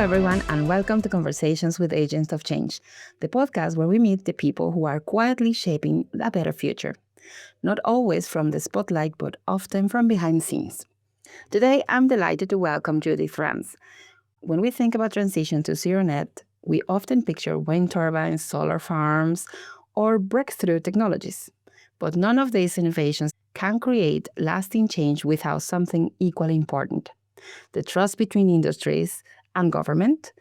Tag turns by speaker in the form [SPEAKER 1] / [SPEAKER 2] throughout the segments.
[SPEAKER 1] everyone, and welcome to Conversations with Agents of Change, the podcast where we meet the people who are quietly shaping a better future. Not always from the spotlight, but often from behind the scenes. Today, I'm delighted to welcome Judith Rance. When we think about transition to zero net, we often picture wind turbines, solar farms, or breakthrough technologies. But none of these innovations can create lasting change without something equally important: the trust between industries and government,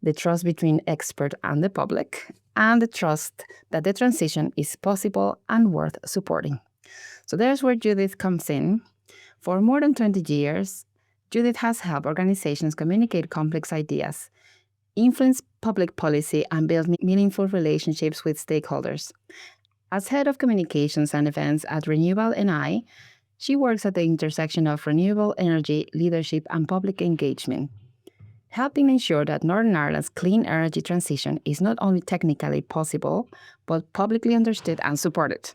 [SPEAKER 1] the trust between expert and the public, and the trust that the transition is possible and worth supporting. So there's where Judith comes in. For more than 20 years, Judith has helped organizations communicate complex ideas, influence public policy, and build meaningful relationships with stakeholders. As head of communications and events at RenewableNI, she works at the intersection of renewable energy, leadership, and public engagement, helping ensure that Northern Ireland's clean energy transition is not only technically possible, but publicly understood and supported.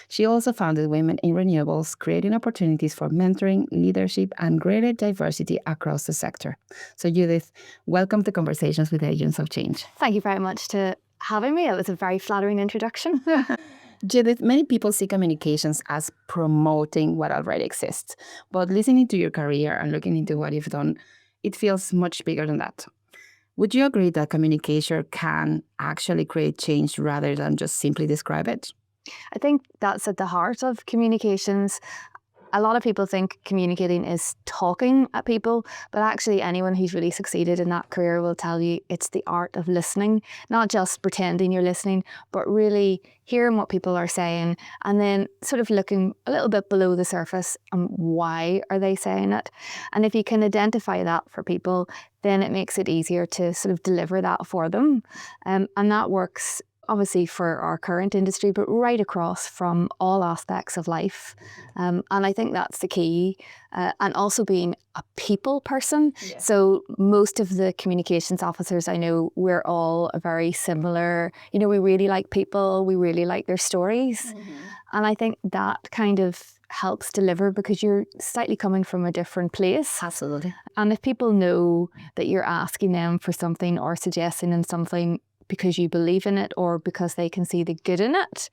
[SPEAKER 1] She also founded Women in Renewables, creating opportunities for mentoring, leadership, and greater diversity across the sector. So Judith, welcome to Conversations with Agents of Change.
[SPEAKER 2] Thank you very much for having me. It was a very flattering introduction.
[SPEAKER 1] Judith, many people see communications as promoting what already exists, but listening to your career and looking into what you've done, it feels much bigger than that. Would you agree that communication can actually create change rather than just simply describe it?
[SPEAKER 2] I think that's at the heart of communications. A lot of people think communicating is talking at people, but actually anyone who's really succeeded in that career will tell you it's the art of listening, not just pretending you're listening, but really hearing what people are saying and then sort of looking a little bit below the surface and why are they saying it. And if you can identify that for people, then it makes it easier to sort of deliver that for them. And that works obviously for our current industry, but right across from all aspects of life. And I think that's the key. And also being a people person. Yeah. So most of the communications officers I know, we're all a very similar, we really like people, we really like their stories. Mm-hmm. And I think that kind of helps deliver because you're slightly coming from a different place.
[SPEAKER 1] Absolutely.
[SPEAKER 2] And if people know that you're asking them for something or suggesting them something because you believe in it or because they can see the good in it,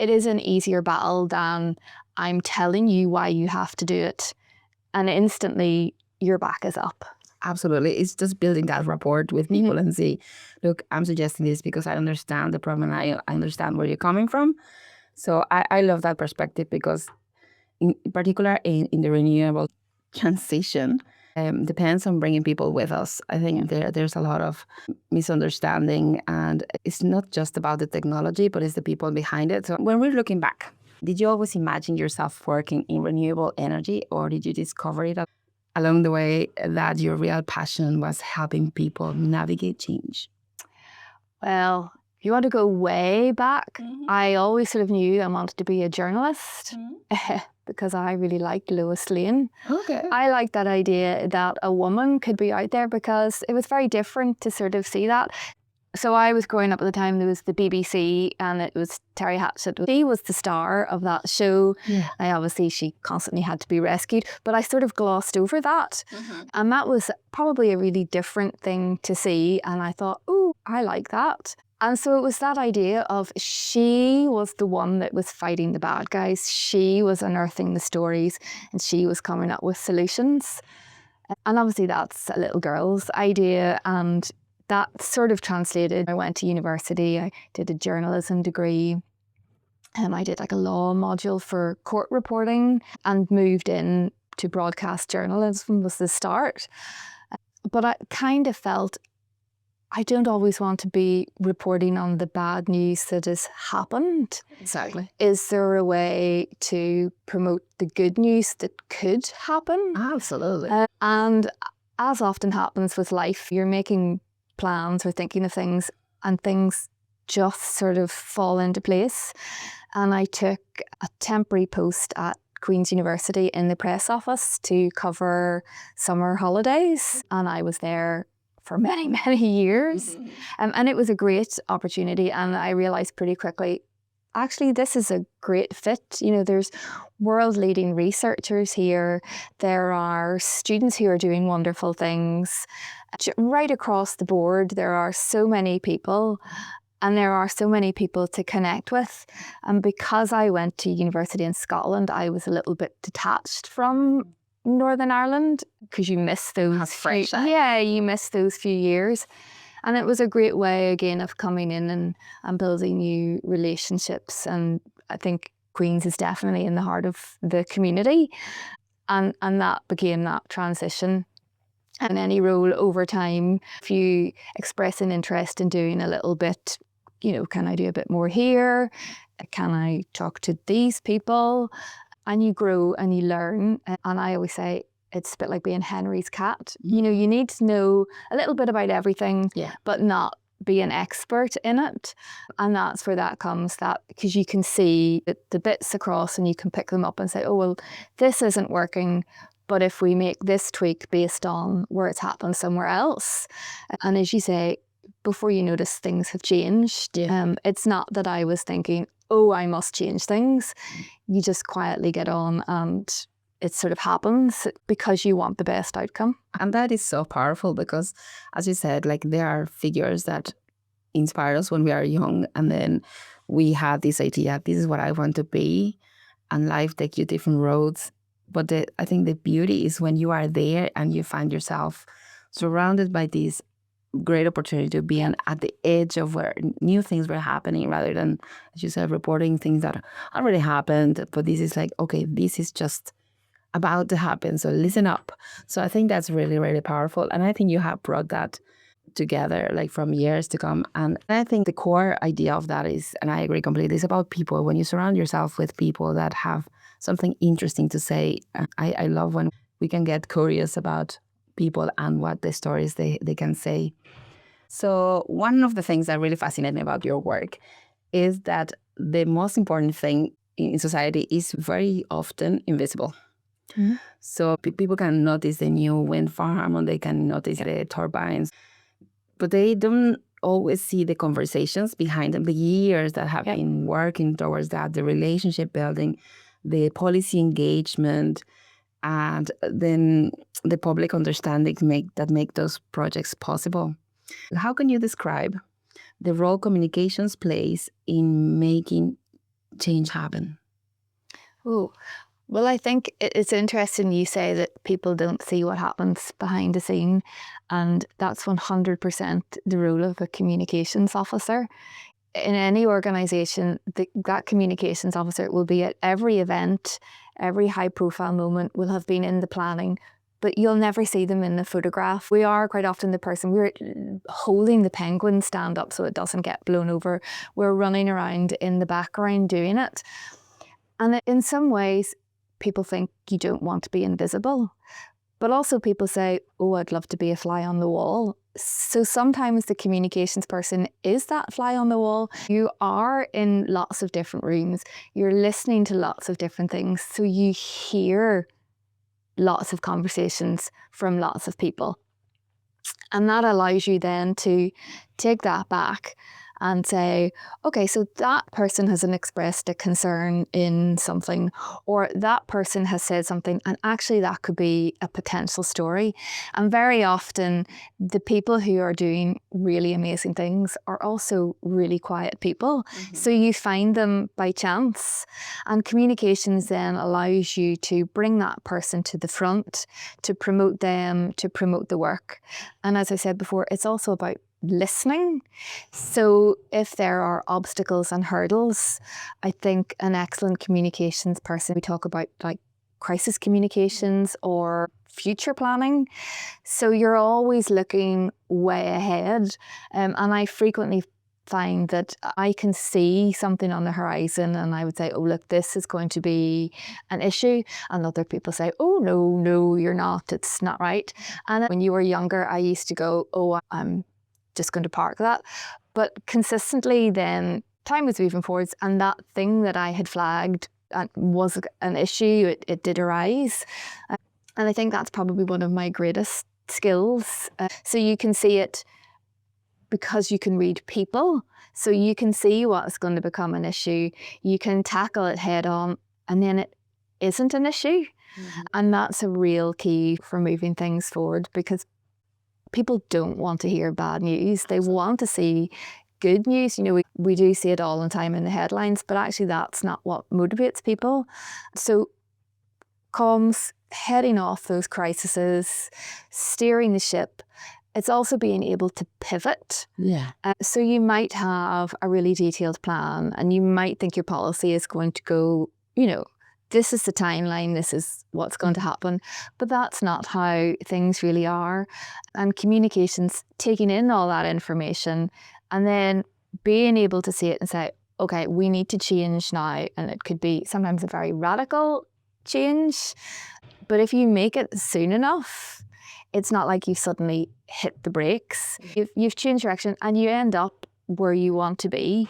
[SPEAKER 2] it is an easier battle than I'm telling you why you have to do it. And instantly your back is up.
[SPEAKER 1] Absolutely. It's just building that rapport with people and say, look, I'm suggesting this because I understand the problem and I understand where you're coming from. So I love that perspective because in particular in the renewable transition, depends on bringing people with us. I think there's a lot of misunderstanding, and it's not just about the technology, but it's the people behind it. So when we're looking back, did you always imagine yourself working in renewable energy, or did you discover it along the way that your real passion was helping people navigate change?
[SPEAKER 2] Well, if you want to go way back, I always sort of knew I wanted to be a journalist. Because I really liked Lois Lane.
[SPEAKER 1] Okay.
[SPEAKER 2] I liked that idea that a woman could be out there because it was very different to sort of see that. So I was growing up at the time, there was the BBC and it was Terry Hatchett. She was the star of that show. Yeah. She constantly had to be rescued, but I sort of glossed over that. Mm-hmm. And that was probably a really different thing to see. And I thought, oh, I like that. And so it was that idea of she was the one that was fighting the bad guys. She was unearthing the stories and she was coming up with solutions. And obviously that's a little girl's idea, and that sort of translated. I went to university, I did a journalism degree, and I did like a law module for court reporting and moved in to broadcast journalism was the start. But I kind of felt I don't always want to be reporting on the bad news that has happened.
[SPEAKER 1] Exactly.
[SPEAKER 2] Is there a way to promote the good news that could happen?
[SPEAKER 1] Absolutely.
[SPEAKER 2] And as often happens with life, you're making plans or thinking of things and things just sort of fall into place. And I took a temporary post at Queen's University in the press office to cover summer holidays. And I was there for many, many years. Mm-hmm. And it was a great opportunity. And I realised pretty quickly actually this is a great fit. There's world-leading researchers here. There are students who are doing wonderful things. Right across the board, there are so many people. And there are so many people to connect with. And because I went to university in Scotland, I was a little bit detached from Northern Ireland, because you miss those you miss those few years. And it was a great way, again, of coming in and building new relationships. And I think Queen's is definitely in the heart of the community. And that became that transition. And any role over time, if you express an interest in doing a little bit, can I do a bit more here? Can I talk to these people? And you grow and you learn. And I always say, it's a bit like being Henry's cat. You need to know a little bit about everything, but not be an expert in it. And that's where that comes, that because you can see the bits across and you can pick them up and say, oh, well, this isn't working. But if we make this tweak based on where it's happened somewhere else, and as you say, before you notice, things have changed. It's not that I was thinking, oh, I must change things. You just quietly get on and it sort of happens because you want the best outcome.
[SPEAKER 1] And that is so powerful because, as you said, like there are figures that inspire us when we are young, and then we have this idea, this is what I want to be, and life takes you different roads. But I think the beauty is when you are there and you find yourself surrounded by this great opportunity to be at the edge of where new things were happening, rather than, as you said, reporting things that already happened. But this is like, okay, this is just about to happen, so listen up. So I think that's really, really powerful. And I think you have brought that together, like from years to come. And I think the core idea of that is, and I agree completely, is about people. When you surround yourself with people that have something interesting to say, I love when we can get curious about people and what the stories they can say. So one of the things that really fascinates me about your work is that the most important thing in society is very often invisible. So people can notice the new wind farm, and they can notice the turbines, but they don't always see the conversations behind them, the years that have been working towards that, the relationship building, the policy engagement, and then the public understanding that make those projects possible. How can you describe the role communications plays in making change happen?
[SPEAKER 2] Oh, well, I think it's interesting you say that people don't see what happens behind the scene, and that's 100% the role of a communications officer. In any organisation, that communications officer will be at every event, every high-profile moment will have been in the planning, but you'll never see them in the photograph. We are quite often the person, we're holding the penguin stand up so it doesn't get blown over. We're running around in the background doing it. And in some ways, people think you don't want to be invisible. But also people say, oh, I'd love to be a fly on the wall. So sometimes the communications person is that fly on the wall. You are in lots of different rooms. You're listening to lots of different things. So you hear lots of conversations from lots of people. And that allows you then to take that back and say, okay, so that person has expressed a concern in something, or that person has said something, and actually that could be a potential story. And very often the people who are doing really amazing things are also really quiet people. So you find them by chance, and communications then allows you to bring that person to the front, to promote them, to promote the work. And as I said before, it's also about listening. So if there are obstacles and hurdles, I think an excellent communications person, we talk about like crisis communications or future planning. So you're always looking way ahead. And I frequently find that I can see something on the horizon and I would say, oh, look, this is going to be an issue. And other people say, oh, no, you're not. It's not right. And when you were younger, I used to go, oh, I'm just going to park that. But consistently then time was moving forwards, and that thing that I had flagged was an issue. It did arise. And I think that's probably one of my greatest skills. So you can see it because you can read people. So you can see what's going to become an issue. You can tackle it head on, and then it isn't an issue. And that's a real key for moving things forward, because people don't want to hear bad news. They want to see good news. We do see it all the time in the headlines, but actually that's not what motivates people. So comms, heading off those crises, steering the ship. It's also being able to pivot.
[SPEAKER 1] Yeah.
[SPEAKER 2] So you might have a really detailed plan, and you might think your policy is going to go, this is the timeline, this is what's going to happen. But that's not how things really are. And communications, taking in all that information and then being able to see it and say, okay, we need to change now. And it could be sometimes a very radical change. But if you make it soon enough, it's not like you've suddenly hit the brakes. You've changed direction and you end up where you want to be.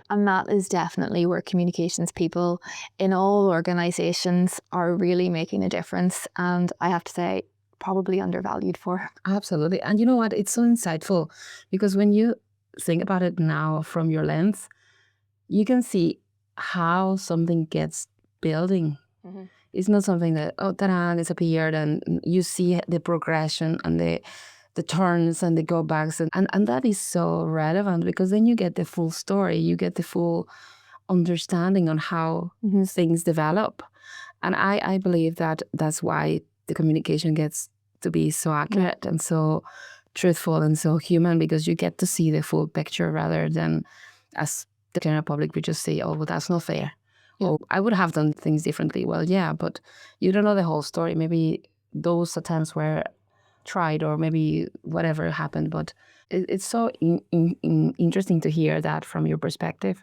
[SPEAKER 2] And that is definitely where communications people in all organisations are really making a difference. And I have to say, probably undervalued for.
[SPEAKER 1] Absolutely. And you know what? It's so insightful, because when you think about it now from your lens, you can see how something gets building. It's not something that, ta-da, disappeared, and you see the progression and the turns and the go backs. And that is so relevant, because then you get the full story, you get the full understanding on how things develop. And I believe that that's why the communication gets to be so accurate and so truthful and so human, because you get to see the full picture, rather than as the general public we just say, oh, well, that's not fair. Yeah. Oh, I would have done things differently. Well, yeah, but you don't know the whole story. Maybe those attempts were tried, or maybe whatever happened. But it's so interesting to hear that from your perspective.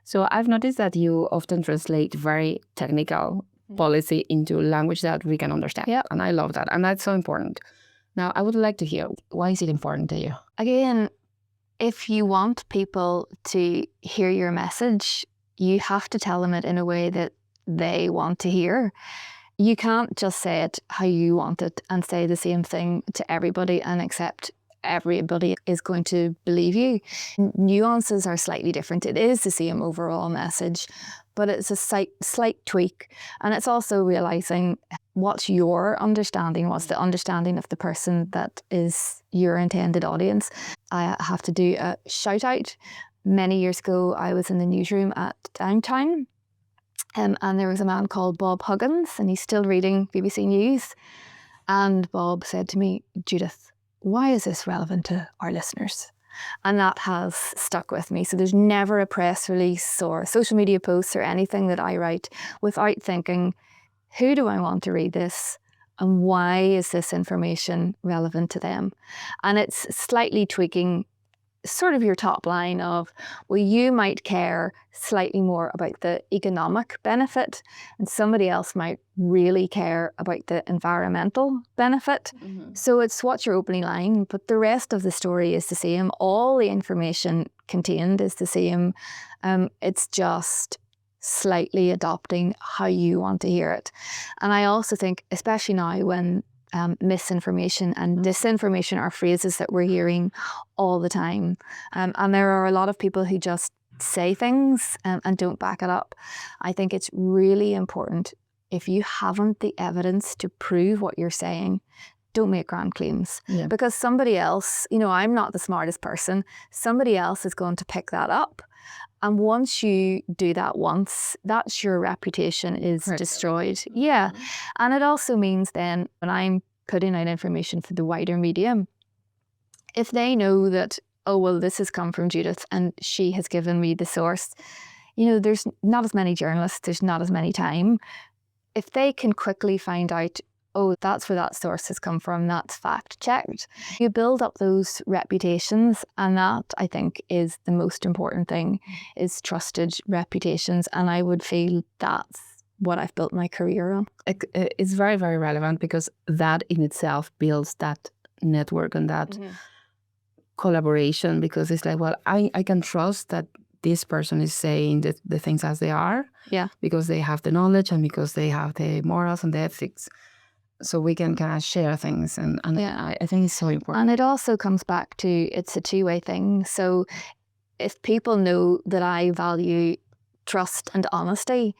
[SPEAKER 1] So I've noticed that you often translate very technical policy into language that we can understand.
[SPEAKER 2] Yep.
[SPEAKER 1] And I love that. And that's so important. Now, I would like to hear, why is it important to you?
[SPEAKER 2] Again, if you want people to hear your message, you have to tell them it in a way that they want to hear. You can't just say it how you want it and say the same thing to everybody and accept everybody is going to believe you. Nuances are slightly different. It is the same overall message, but it's a slight tweak. And it's also realising what's your understanding, what's the understanding of the person that is your intended audience. I have to do a shout out. Many years ago, I was in the newsroom at Downtown, and there was a man called Bob Huggins, and he's still reading BBC News. And Bob said to me, Judith, why is this relevant to our listeners? And that has stuck with me. So there's never a press release or social media posts or anything that I write without thinking, who do I want to read this? And why is this information relevant to them? And it's slightly tweaking sort of your top line of, well, you might care slightly more about the economic benefit, and somebody else might really care about the environmental benefit. So it's what's your opening line, but the rest of the story is the same. All the information contained is the same. It's just slightly adopting how you want to hear it. And I also think, especially now when misinformation and disinformation are phrases that we're hearing all the time. And there are a lot of people who just say things and don't back it up. I think it's really important, if you haven't the evidence to prove what you're saying, don't make grand claims. Yeah. Because somebody else, I'm not the smartest person, somebody else is going to pick that up. And once you do that once, that's your reputation is destroyed. Yeah. And it also means then when I'm putting out information for the wider medium, if they know that, oh, well, this has come from Judith and she has given me the source, there's not as many journalists, there's not as many time. If they can quickly find out, oh, that's where that source has come from, that's fact checked. You build up those reputations, and that, I think, is the most important thing, is trusted reputations. And I would feel that's what I've built my career on.
[SPEAKER 1] It's very, very relevant, because that in itself builds that network and that collaboration, because it's like, well, I can trust that this person is saying the things as they are,
[SPEAKER 2] yeah,
[SPEAKER 1] because they have the knowledge and because they have the morals and the ethics. so we can kind of share things. And
[SPEAKER 2] Yeah.
[SPEAKER 1] I think it's so important.
[SPEAKER 2] And it also comes back to, it's a two-way thing. So if people know that I value trust and honesty,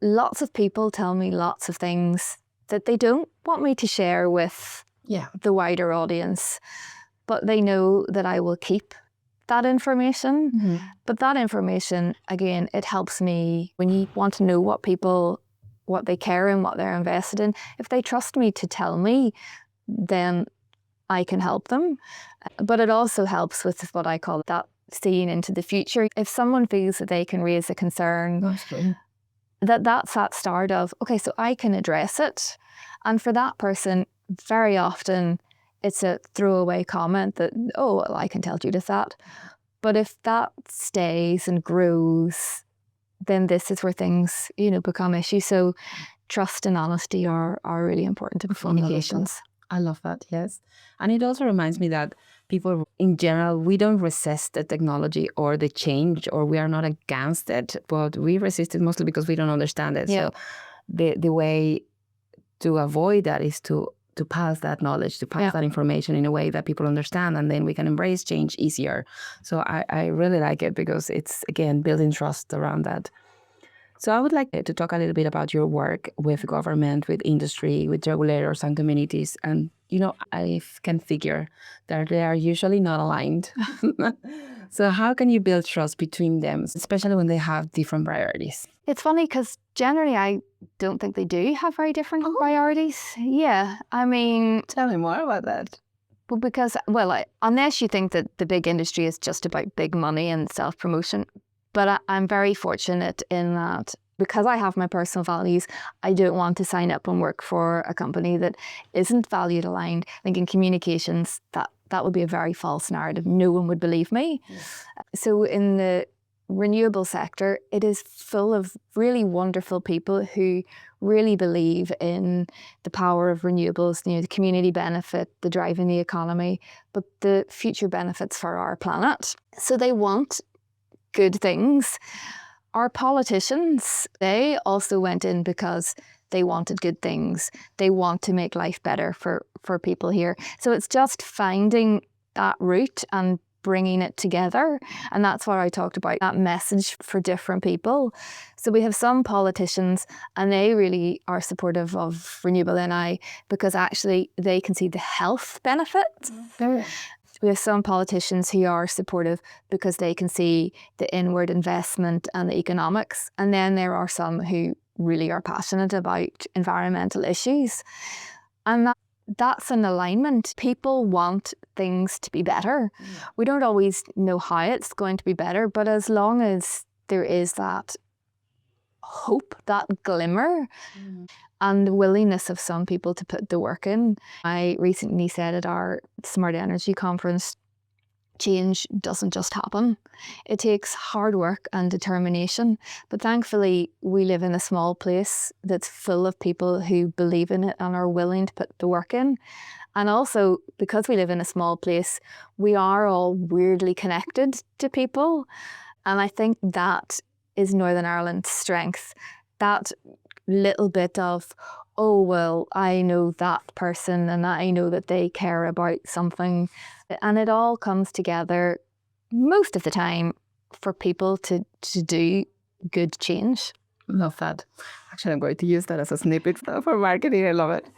[SPEAKER 2] lots of people tell me lots of things that they don't want me to share with
[SPEAKER 1] Yeah.
[SPEAKER 2] the wider audience, but they know that I will keep that information.
[SPEAKER 1] Mm-hmm.
[SPEAKER 2] But that information, again, it helps me when you want to know what they care in, what they're invested in. If they trust me to tell me, then I can help them. But it also helps with what I call that seeing into the future. If someone feels that they can raise a concern, that's that start of, okay, so I can address it. And for that person, very often it's a throwaway comment that, oh, well, I can tell Judith that. But if that stays and grows, then this is where things, become issues. So trust and honesty are really important in communications.
[SPEAKER 1] I love that, yes. And it also reminds me that people in general, we don't resist the technology or the change, or we are not against it, but we resist it mostly because we don't understand it.
[SPEAKER 2] Yeah.
[SPEAKER 1] So the way to avoid that is to pass that knowledge, to pass that information in a way that people understand, and then we can embrace change easier. So I really like it because it's, again, building trust around that. So I would like to talk a little bit about your work with government, with industry, with regulators and communities. And, I can figure that they are usually not aligned. So how can you build trust between them, especially when they have different priorities?
[SPEAKER 2] It's funny because generally I don't think they do have very different priorities. Yeah, I mean...
[SPEAKER 1] Tell me more about that.
[SPEAKER 2] Well, because, unless you think that the big industry is just about big money and self-promotion. But I'm very fortunate in that because I have my personal values, I don't want to sign up and work for a company that isn't valued aligned. I think in communications, that would be a very false narrative. No one would believe me. Yes. So in the renewable sector, it is full of really wonderful people who really believe in the power of renewables, the community benefit, the drive in the economy, but the future benefits for our planet. So they want good things. Our politicians, they also went in because they wanted good things. They want to make life better for people here. So it's just finding that route and bringing it together. And that's what I talked about, that message for different people. So we have some politicians and they really are supportive of RenewableNI because actually they can see the health benefits. We have some politicians who are supportive because they can see the inward investment and the economics. And then there are some who really are passionate about environmental issues. And that's an alignment. People want things to be better. We don't always know how it's going to be better, but as long as there is that hope, that glimmer, and the willingness of some people to put the work in. I recently said at our Smart Energy conference, change doesn't just happen. It takes hard work and determination. But thankfully, we live in a small place that's full of people who believe in it and are willing to put the work in. And also, because we live in a small place, we are all weirdly connected to people. And I think that is Northern Ireland's strength. That little bit of, oh, well, I know that person and I know that they care about something. And it all comes together most of the time for people to do good change.
[SPEAKER 1] Love that. Actually, I'm going to use that as a snippet for marketing. I love it.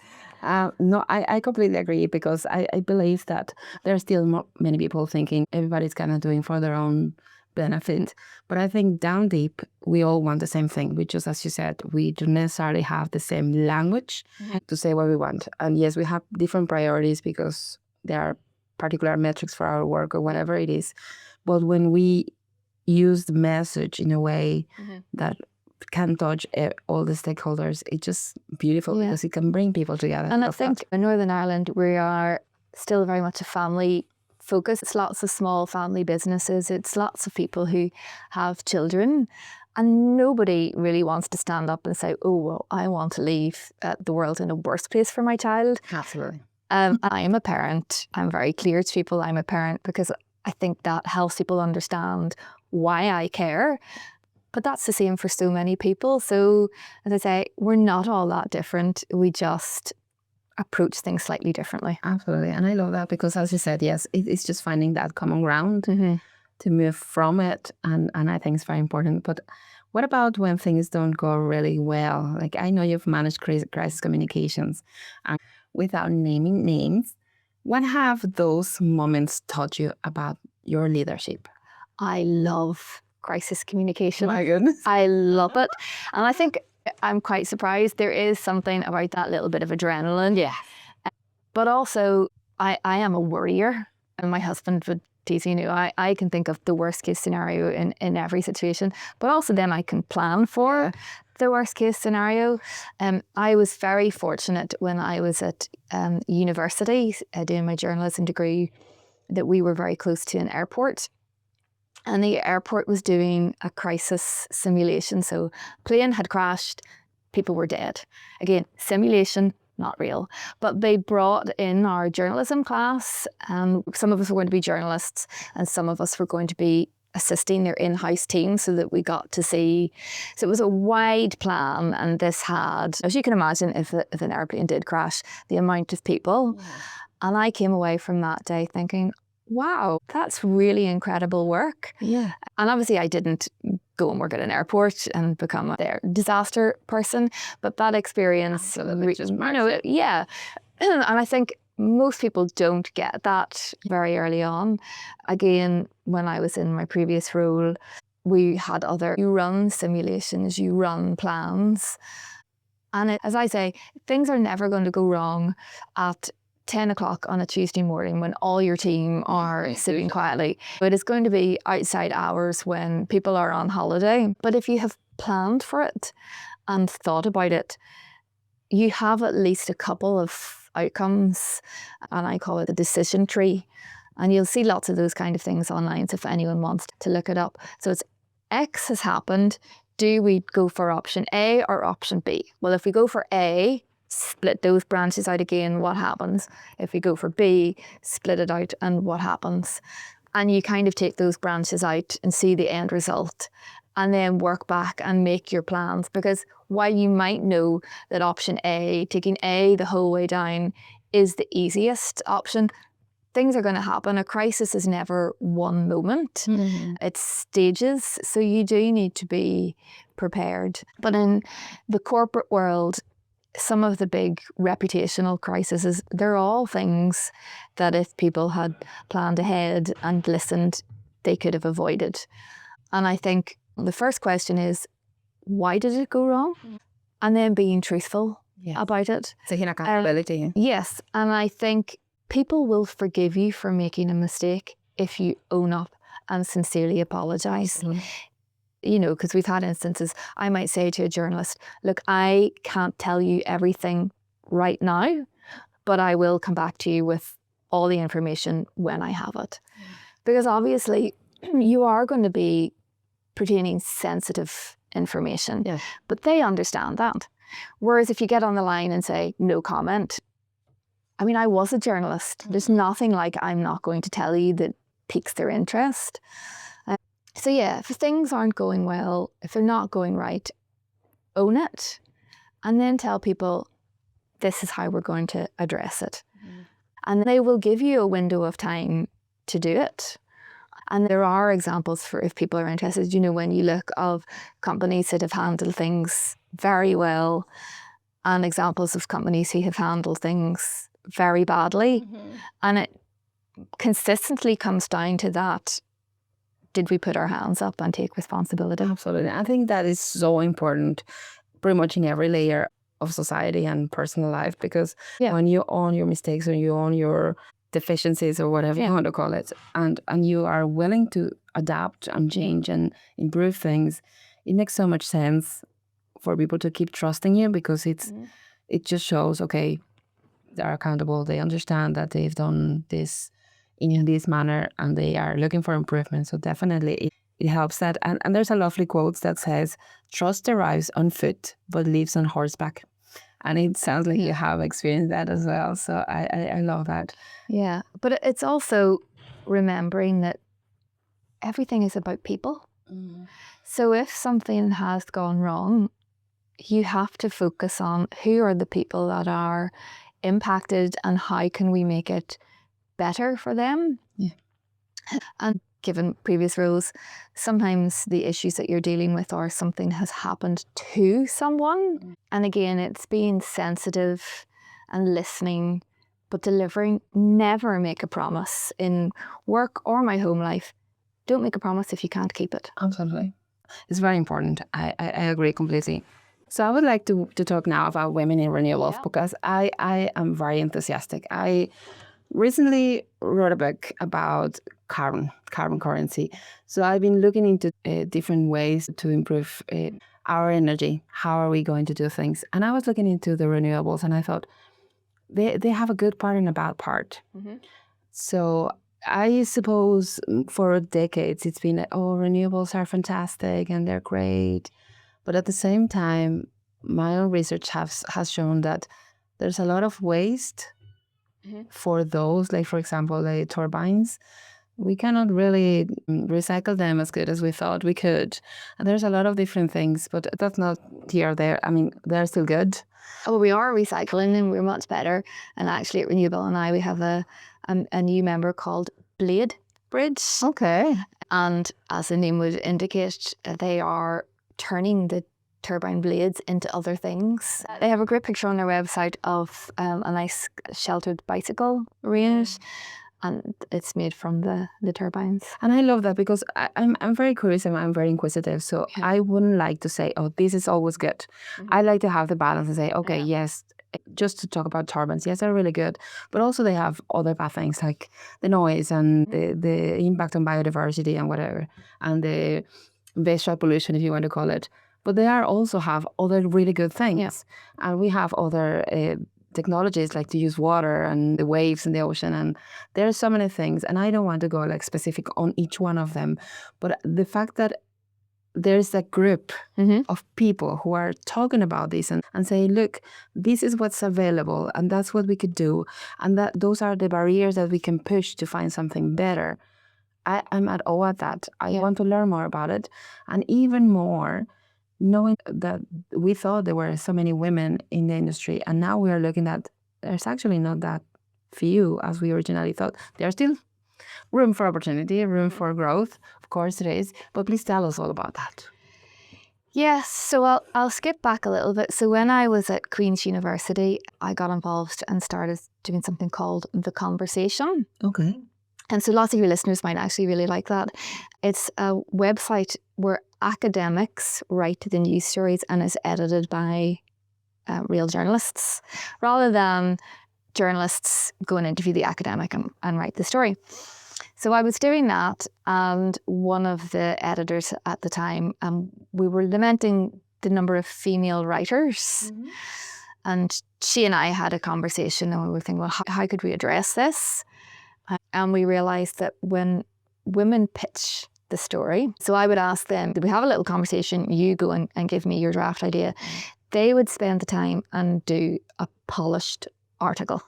[SPEAKER 1] No, I completely agree because I believe that there are still many people thinking everybody's kind of doing for their own benefit. But I think down deep, we all want the same thing. We just, as you said, we don't necessarily have the same language to say what we want. And yes, we have different priorities because there are particular metrics for our work or whatever it is. But when we use the message in a way that can touch all the stakeholders, it's just beautiful because it can bring people together.
[SPEAKER 2] And I think in Northern Ireland, we are still very much a family focus. It's lots of small family businesses. It's lots of people who have children. And nobody really wants to stand up and say, oh, well, I want to leave the world in a worse place for my child.
[SPEAKER 1] Absolutely.
[SPEAKER 2] I am a parent. I'm very clear to people I'm a parent because I think that helps people understand why I care. But that's the same for so many people. So, as I say, we're not all that different. We just approach things slightly differently.
[SPEAKER 1] Absolutely. And I love that because, as you said, yes, it's just finding that common ground to move from it. And I think it's very important. But what about when things don't go really well? Like, I know you've managed crisis communications, and without naming names, what have those moments taught you about your leadership?
[SPEAKER 2] I love crisis communication.
[SPEAKER 1] My goodness.
[SPEAKER 2] I love it. And I think I'm quite surprised. There is something about that little bit of adrenaline.
[SPEAKER 1] Yeah.
[SPEAKER 2] But also, I am a worrier. And my husband would tease me, I can think of the worst case scenario in every situation. But also then I can plan for the worst case scenario. I was very fortunate when I was at university doing my journalism degree that we were very close to an airport. And the airport was doing a crisis simulation. So plane had crashed, people were dead. Again, simulation, not real. But they brought in our journalism class. Some of us were going to be journalists and some of us were going to be assisting their in-house team so that we got to see. So it was a wide plan, and this had, as you can imagine, if an airplane did crash, the amount of people. Yeah. And I came away from that day thinking, wow, that's really incredible work.
[SPEAKER 1] Yeah.
[SPEAKER 2] And obviously I didn't go and work at an airport and become a disaster person, but that experience, yeah. And I think most people don't get that very early on. Again, when I was in my previous role, we had you run simulations, you run plans. And as I say, things are never going to go wrong at 10 o'clock on a Tuesday morning when all your team are sitting quietly. It is going to be outside hours when people are on holiday. But if you have planned for it and thought about it, you have at least a couple of outcomes, and I call it the decision tree. And you'll see lots of those kind of things online if anyone wants to look it up. So it's X has happened. Do we go for option A or option B? Well, if we go for A, split those branches out again, what happens? If we go for B, split it out, and what happens? And you kind of take those branches out and see the end result and then work back and make your plans. Because while you might know that option A, taking A the whole way down, is the easiest option, things are going to happen. A crisis is never one moment. Mm-hmm. It's stages. So you do need to be prepared. But in the corporate world, some of the big reputational crises, they're all things that if people had planned ahead and listened, they could have avoided. And I think the first question is, why did it go wrong? And then being truthful about it.
[SPEAKER 1] Taking accountability.
[SPEAKER 2] Yes. And I think people will forgive you for making a mistake if you own up and sincerely apologise. Mm-hmm. You know, because we've had instances, I might say to a journalist, look, I can't tell you everything right now, but I will come back to you with all the information when I have it. Because obviously you are going to be pertaining sensitive information, but they understand that. Whereas if you get on the line and say, no comment, I mean, I was a journalist. There's nothing like I'm not going to tell you that piques their interest. So yeah, if things aren't going well, if they're not going right, own it. And then tell people, this is how we're going to address it. Mm-hmm. And they will give you a window of time to do it. And there are examples for if people are interested, you know, when you look of companies that have handled things very well and examples of companies who have handled things very badly. Mm-hmm. And it consistently comes down to that. Did we put our hands up and take responsibility?
[SPEAKER 1] Absolutely. I think that is so important pretty much in every layer of society and personal life, because when you own your mistakes or you own your deficiencies or whatever you want to call it, and you are willing to adapt and change and improve things, it makes so much sense for people to keep trusting you, because it just shows, okay, they're accountable, they understand that they've done this in this manner and they are looking for improvement. So definitely it helps that. And there's a lovely quote that says, trust arrives on foot but leaves on horseback. And it sounds like you have experienced that as well. So I love that.
[SPEAKER 2] Yeah, but it's also remembering that everything is about people. Mm-hmm. So if something has gone wrong, you have to focus on who are the people that are impacted and how can we make it better for them?
[SPEAKER 1] Yeah.
[SPEAKER 2] And given previous roles, sometimes the issues that you're dealing with are something has happened to someone. And again, it's being sensitive and listening, but delivering. Never make a promise in work or my home life. Don't make a promise if you can't keep it.
[SPEAKER 1] Absolutely. It's very important. I agree completely. So I would like to talk now about women in renewables because I am very enthusiastic. I recently wrote a book about carbon currency. So I've been looking into different ways to improve our energy. How are we going to do things? And I was looking into the renewables and I thought they have a good part and a bad part. So I suppose for decades it's been like, oh, renewables are fantastic and they're great. But at the same time, my own research has shown that there's a lot of waste for those, like for example, the turbines. We cannot really recycle them as good as we thought we could. And there's a lot of different things, but that's not here or there. I mean, they're still good.
[SPEAKER 2] Oh, we are recycling and we're much better. And actually at RenewableNI, we have a new member called Blade Bridge.
[SPEAKER 1] Okay.
[SPEAKER 2] And as the name would indicate, they are turning the turbine blades into other things. They have a great picture on their website of a nice sheltered bicycle range. And it's made from the turbines.
[SPEAKER 1] And I love that because I'm very curious and I'm very inquisitive. So I wouldn't like to say, oh, this is always good. I like to have the balance and say, okay, yes, just to talk about turbines, yes, they're really good. But also they have other bad things like the noise and the impact on biodiversity and whatever. And the visual pollution, if you want to call it. But they also have other really good things. And we have other technologies like to use water and the waves in the ocean, and there are so many things, and I don't want to go like specific on each one of them, but the fact that there's a group of people who are talking about this and saying, look, this is what's available and that's what we could do, and that those are the barriers that we can push to find something better. I'm at awe at that. I want to learn more about it, and even more knowing that we thought there were so many women in the industry, and now we are looking at there's actually not that few as we originally thought. There's still room for opportunity, room for growth. Of course it is. But please tell us all about that.
[SPEAKER 2] Yes, so I'll skip back a little bit. So when I was at Queen's University, I got involved and started doing something called The Conversation.
[SPEAKER 1] Okay.
[SPEAKER 2] And so lots of your listeners might actually really like that. It's a website where academics write the news stories and is edited by real journalists, rather than journalists go and interview the academic and write the story. So I was doing that, and one of the editors at the time, we were lamenting the number of female writers. And she and I had a conversation, and we were thinking, well, how could we address this? And we realised that when women pitch the story, so I would ask them, did we have a little conversation? You go and give me your draft idea. They would spend the time and do a polished article.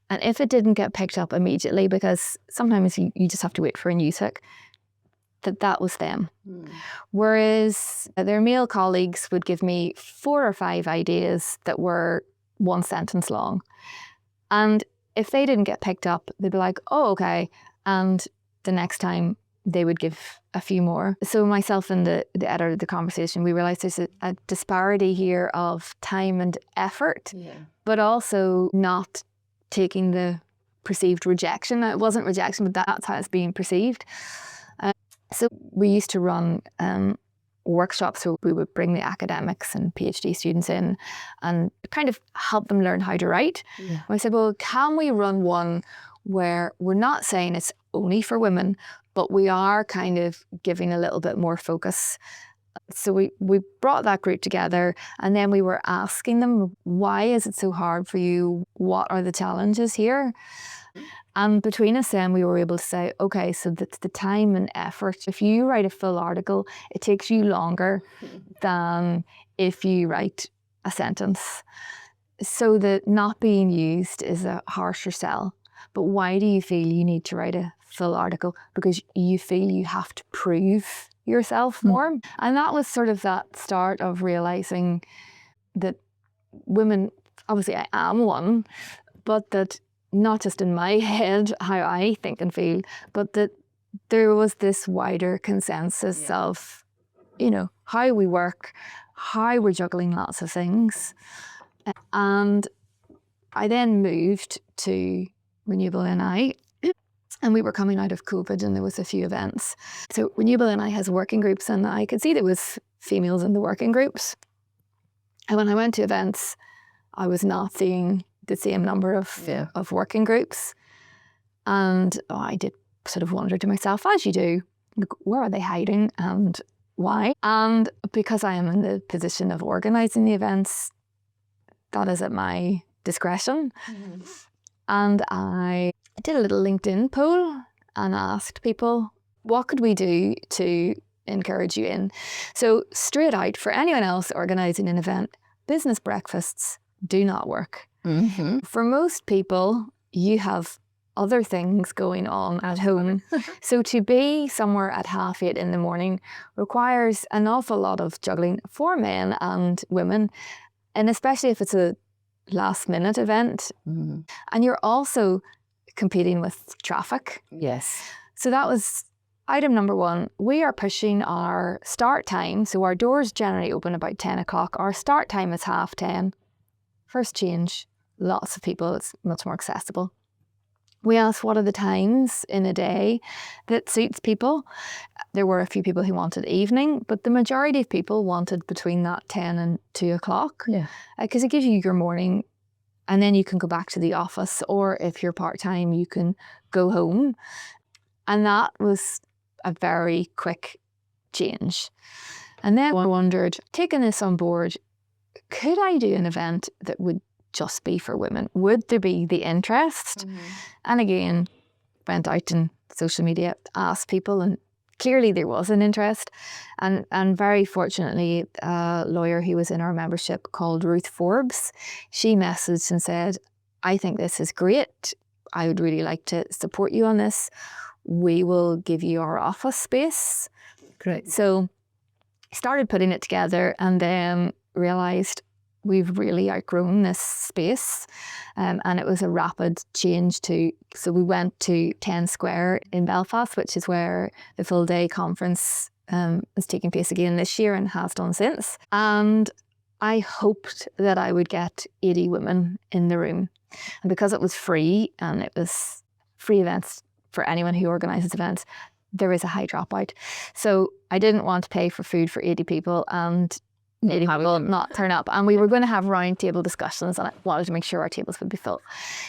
[SPEAKER 2] And if it didn't get picked up immediately, because sometimes you just have to wait for a news hook, that was them. Whereas their male colleagues would give me 4 or 5 ideas that were 1 sentence long. And if they didn't get picked up, they'd be like, oh, okay. And the next time they would give a few more. So myself and the editor of The Conversation, we realised there's a disparity here of time and effort, but also not taking the perceived rejection. It wasn't rejection, but that's how it's being perceived. So we used to run workshops where we would bring the academics and PhD students in and kind of help them learn how to write. I said, well, can we run one where we're not saying it's only for women, but we are kind of giving a little bit more focus. So we brought that group together, and then we were asking them, why is it so hard for you? What are the challenges here? And between us then we were able to say, okay, so that's the time and effort. If you write a full article, it takes you longer than if you write a sentence. So the not being used is a harsher sell. But why do you feel you need to write a full article? Because you feel you have to prove yourself more. And that was sort of that start of realising that women obviously I am one, but that not just in my head, how I think and feel, but that there was this wider consensus of, how we work, how we're juggling lots of things. And I then moved to RenewableNI, and we were coming out of COVID and there was a few events. So RenewableNI has working groups, and I could see there was females in the working groups. And when I went to events, I was not seeing the same number of working groups. And I did sort of wonder to myself, as you do, where are they hiding and why? And because I am in the position of organising the events, that is at my discretion. Mm-hmm. And I did a little LinkedIn poll and asked people, what could we do to encourage you in? So straight out, for anyone else organising an event, business breakfasts do not work. Mm-hmm. For most people, you have other things going on at home. So to be somewhere at 8:30 in the morning requires an awful lot of juggling for men and women, and especially if it's a last minute event. Mm-hmm. And you're also competing with traffic.
[SPEAKER 1] Yes.
[SPEAKER 2] So that was item number one. We are pushing our start time. So our doors generally open about 10 o'clock. Our start time is 10:30. First change, lots of people, it's much more accessible. We asked what are the times in a day that suits people. There were a few people who wanted evening, but the majority of people wanted between that 10 and 2 o'clock. Yeah. Because it gives you your morning, and then you can go back to the office, or if you're part-time, you can go home. And that was a very quick change. And then I wondered, taking this on board, could I do an event that would just be for women? Would there be the interest? Mm-hmm. And again, went out in social media, asked people, and clearly there was an interest. And very fortunately, a lawyer who was in our membership called Ruth Forbes, she messaged and said, I think this is great. I would really like to support you on this. We will give you our office space.
[SPEAKER 1] Great.
[SPEAKER 2] So started putting it together, and then realised we've really outgrown this space, and it was a rapid change so we went to 10 Square in Belfast, which is where the full day conference is taking place again this year and has done since. And I hoped that I would get 80 women in the room. And because it was free, and it was free events for anyone who organises events, there is a high dropout. So I didn't want to pay for food for 80 people and 80 people not turn up. And we were going to have round table discussions, and I wanted to make sure our tables would be full.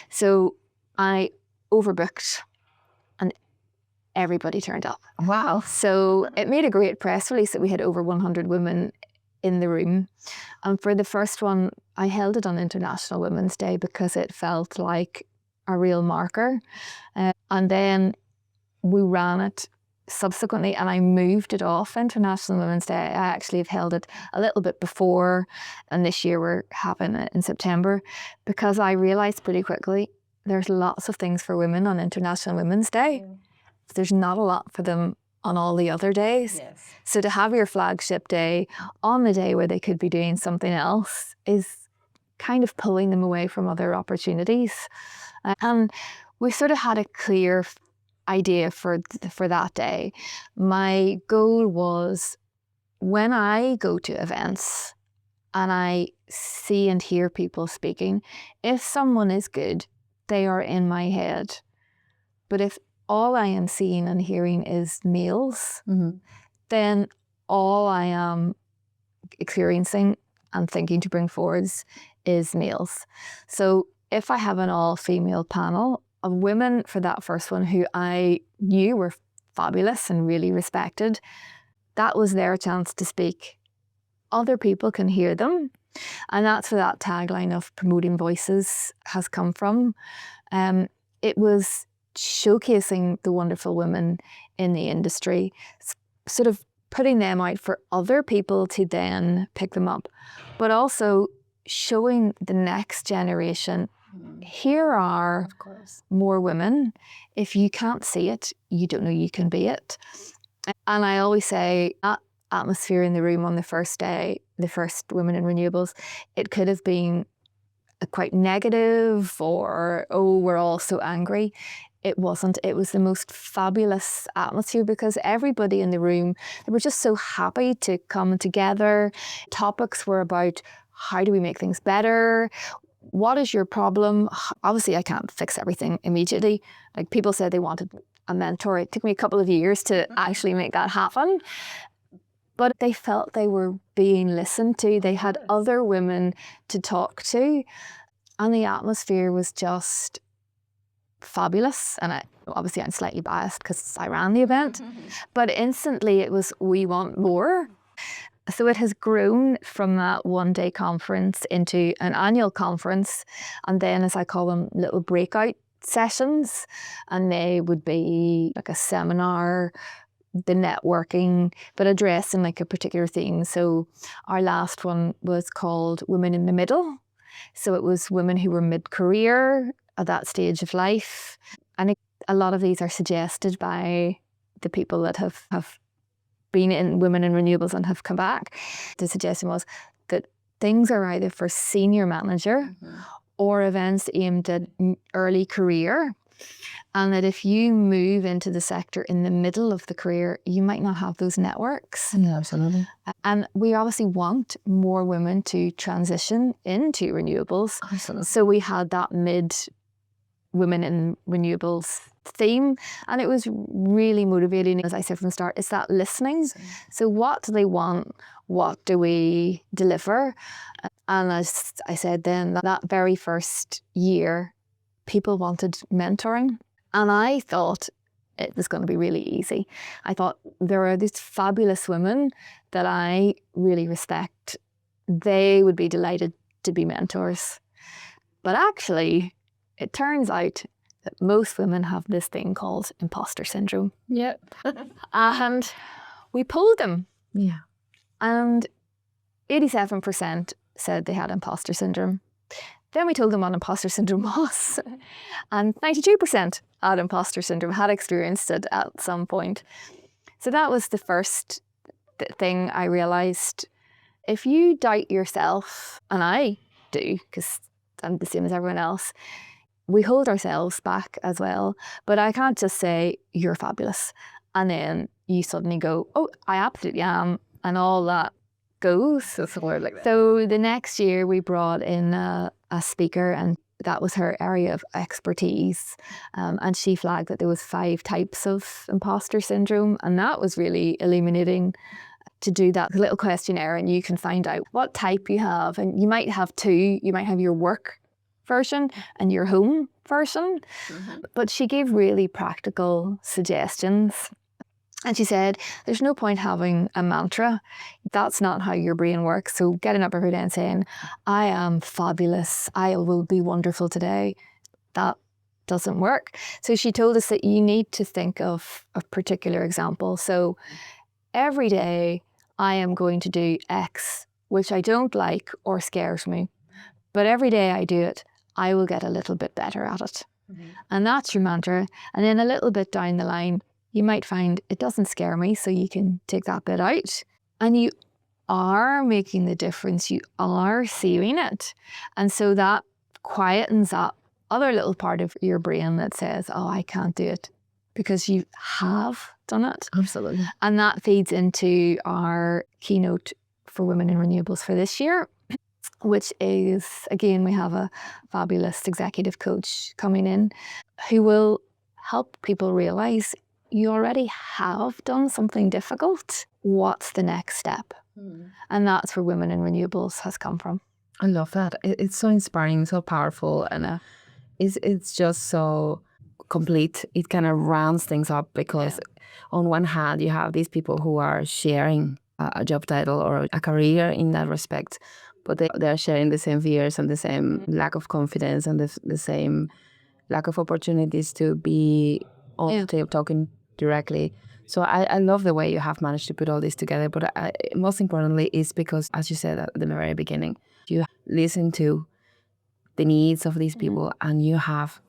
[SPEAKER 2] So I overbooked, and everybody turned up.
[SPEAKER 1] Wow.
[SPEAKER 2] So it made a great press release that we had over 100 women in the room. And for the first one, I held it on International Women's Day because it felt like a real marker. And then we ran it subsequently, and I moved it off International Women's Day. I actually have held it a little bit before, and this year we're having it in September, because I realised pretty quickly there's lots of things for women on International Women's Day. Yeah. There's not a lot for them on all the other days. Yes. So to have your flagship day on the day where they could be doing something else is kind of pulling them away from other opportunities. And we sort of had a clear idea for that day. My goal was, when I go to events and I see and hear people speaking, if someone is good, they are in my head. But if all I am seeing and hearing is males, mm-hmm. then all I am experiencing and thinking to bring forwards is males. So if I have an all-female panel of women for that first one who I knew were fabulous and really respected, that was their chance to speak. Other people can hear them. And that's where that tagline of promoting voices has come from. It was showcasing the wonderful women in the industry, sort of putting them out for other people to then pick them up, but also showing the next generation, here are more women. If you can't see it, you don't know you can be it. And I always say that atmosphere in the room on the first day, the first Women in Renewables, it could have been quite negative or, oh, we're all so angry. It wasn't. It was the most fabulous atmosphere because everybody in the room, they were just so happy to come together. Topics were about how do we make things better? What is your problem? Obviously, I can't fix everything immediately. Like people said they wanted a mentor. It took me a couple of years to actually make that happen. But they felt they were being listened to. They had other women to talk to. And the atmosphere was just fabulous. And obviously I'm slightly biased because I ran the event. But instantly it was, we want more. So it has grown from that one-day conference into an annual conference. And then, as I call them, little breakout sessions. And they would be like a seminar, the networking, but addressing like a particular theme. So our last one was called Women in the Middle. So it was women who were mid-career at that stage of life. And a lot of these are suggested by the people that have been in Women in Renewables and have come back. The suggestion was that things are either for senior manager or events aimed at early career. And that if you move into the sector in the middle of the career, you might not have those networks.
[SPEAKER 1] Yeah, absolutely.
[SPEAKER 2] And we obviously want more women to transition into renewables.
[SPEAKER 1] Absolutely.
[SPEAKER 2] So we had that Women in Renewables theme, and it was really motivating. As I said from the start, it's that listening. So what do they want? What do we deliver? And as I said then, that very first year, people wanted mentoring. And I thought it was going to be really easy. I thought there are these fabulous women that I really respect. They would be delighted to be mentors. But actually, it turns out that most women have this thing called imposter syndrome.
[SPEAKER 1] Yep.
[SPEAKER 2] And we polled them.
[SPEAKER 1] Yeah.
[SPEAKER 2] And 87% said they had imposter syndrome. Then we told them what imposter syndrome was. And 92% had imposter syndrome, had experienced it at some point. So that was the first thing I realised. If you doubt yourself, and I do, because I'm the same as everyone else, we hold ourselves back as well. But I can't just say, you're fabulous. And then you suddenly go, oh, I absolutely am. And all that goes.
[SPEAKER 1] So somewhere like that.
[SPEAKER 2] So the next year we brought in a speaker, and that was her area of expertise. And she flagged that there was 5 types of imposter syndrome. And that was really illuminating to do that little questionnaire, and you can find out what type you have. And you might have 2. You might have your work version and your home version. But she gave really practical suggestions. And she said, there's no point having a mantra. That's not how your brain works. So getting up every day and saying, I am fabulous, I will be wonderful today, that doesn't work. So she told us that you need to think of a particular example. So every day I am going to do X, which I don't like or scares me. But every day I do it, I will get a little bit better at it. And that's your mantra. And then a little bit down the line, you might find it doesn't scare me, so you can take that bit out. And you are making the difference. You are seeing it. And so that quietens that other little part of your brain that says, oh, I can't do it, because you have done it.
[SPEAKER 1] Absolutely.
[SPEAKER 2] And that feeds into our keynote for Women in Renewables for this year, which is, again, we have a fabulous executive coach coming in who will help people realise you already have done something difficult. What's the next step? And that's where Women in Renewables has come from.
[SPEAKER 1] I love that. It's so inspiring, so powerful, and it's just so complete. It kind of rounds things up because on one hand, you have these people who are sharing a job title or a career in that respect, but they're sharing the same fears and the same lack of confidence and the same lack of opportunities to be on the table talking directly. So I love the way you have managed to put all this together, but most importantly is because, as you said at the very beginning, you listen to the needs of these people and you have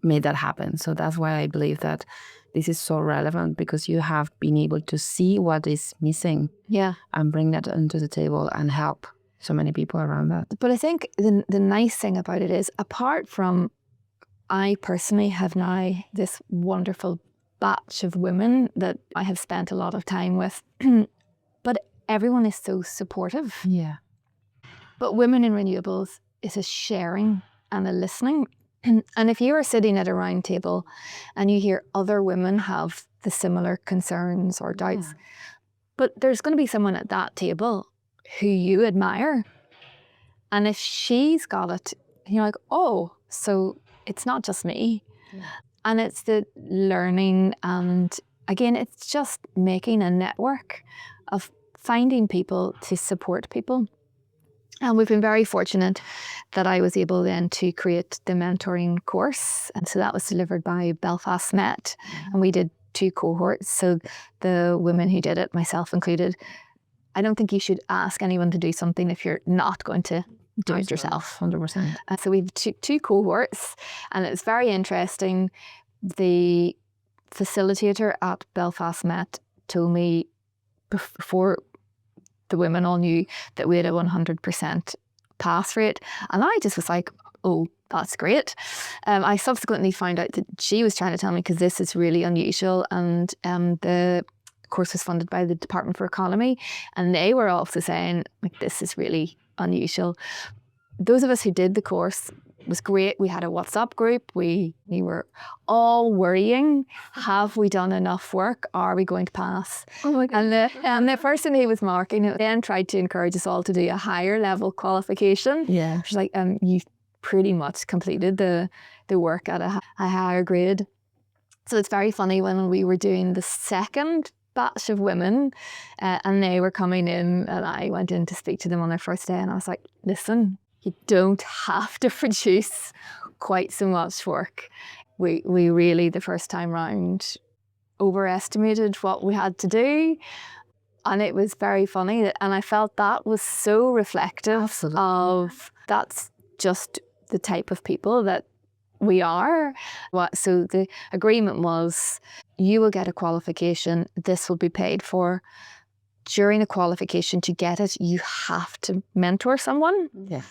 [SPEAKER 1] made that happen. So that's why I believe that this is so relevant, because you have been able to see what is missing and bring that onto the table and help. so many people around that.
[SPEAKER 2] But I think the nice thing about it is, apart from, I personally have now this wonderful batch of women that I have spent a lot of time with, but everyone is so supportive.
[SPEAKER 1] Yeah.
[SPEAKER 2] But women in renewables is a sharing and a listening. And if you are sitting at a round table and you hear other women have the similar concerns or doubts, but there's going to be someone at that table who you admire. And if she's got it, you're like, oh, so it's not just me. Yeah. And it's the learning. And again, it's just making a network of finding people to support people. And we've been very fortunate that I was able then to create the mentoring course. And so that was delivered by Belfast Met. And we did 2 cohorts. So the women who did it, myself included, I don't think you should ask anyone to do something if you're not going to do it yourself.
[SPEAKER 1] 100%.
[SPEAKER 2] So we have two cohorts, and it's very interesting. The facilitator at Belfast Met told me before the women all knew that we had a 100% pass rate. And I just was like, oh, that's great. I subsequently found out that she was trying to tell me, because this is really unusual, and the course was funded by the Department for Economy, and they were also saying, like, this is really unusual. Those of us who did the course, was great. We had a WhatsApp group. We were all worrying, have we done enough work? Are we going to pass?
[SPEAKER 1] Oh my God.
[SPEAKER 2] And the person who was marking it then tried to encourage us all to do a higher level qualification.
[SPEAKER 1] Yeah.
[SPEAKER 2] She's like, you've pretty much completed the work at a higher grade. So it's very funny when we were doing the second batch of women and they were coming in, and I went in to speak to them on their first day, and I was like, listen, you don't have to produce quite so much work. We really, the first time round, overestimated what we had to do. And it was very funny. And I felt that was so reflective
[SPEAKER 1] Absolutely.
[SPEAKER 2] of, that's just the type of people that we are. So the agreement was, you will get a qualification, this will be paid for. During the qualification, to get it, you have to mentor someone.
[SPEAKER 1] Yeah.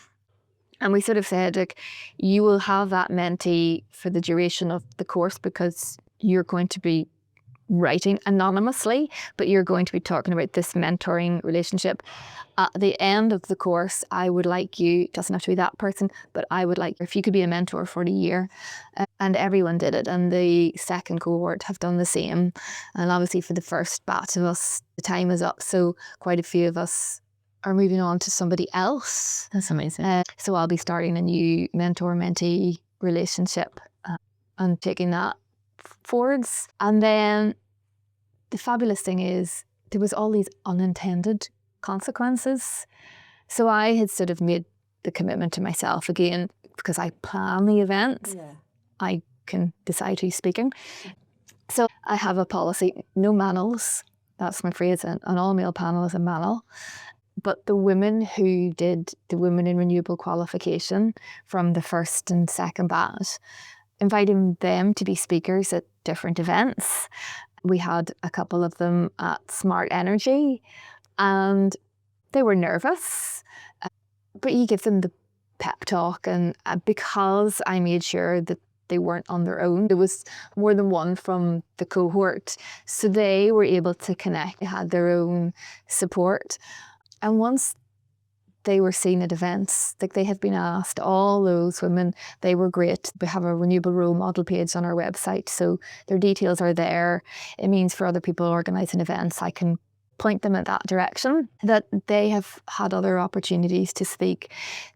[SPEAKER 2] And we sort of said, like, you will have that mentee for the duration of the course, because you're going to be writing anonymously, but you're going to be talking about this mentoring relationship. At the end of the course, I would like you, it doesn't have to be that person, but I would like, if you could be a mentor for the year. And everyone did it. And the second cohort have done the same. And obviously for the first batch of us, the time is up. So quite a few of us are moving on to somebody else.
[SPEAKER 1] That's amazing.
[SPEAKER 2] So I'll be starting a new mentor-mentee relationship and taking that forwards. And then the fabulous thing is, there was all these unintended consequences. So I had sort of made the commitment to myself again, because I plan the events. Yeah. I can decide who's speaking. So I have a policy, no manels. That's my phrase. An all-male panel is a manel. But the women who did the Women in Renewable qualification from the first and second batch, inviting them to be speakers at different events. We had a couple of them at Smart Energy, and they were nervous, but you give them the pep talk. And because I made sure that they weren't on their own, there was more than one from the cohort, so they were able to connect. They had their own support. And once they were seen at events, like they have been asked, all those women, they were great. We have a Renewable role model page on our website, so their details are there. It means for other people organising events, I can point them in that direction, that they have had other opportunities to speak.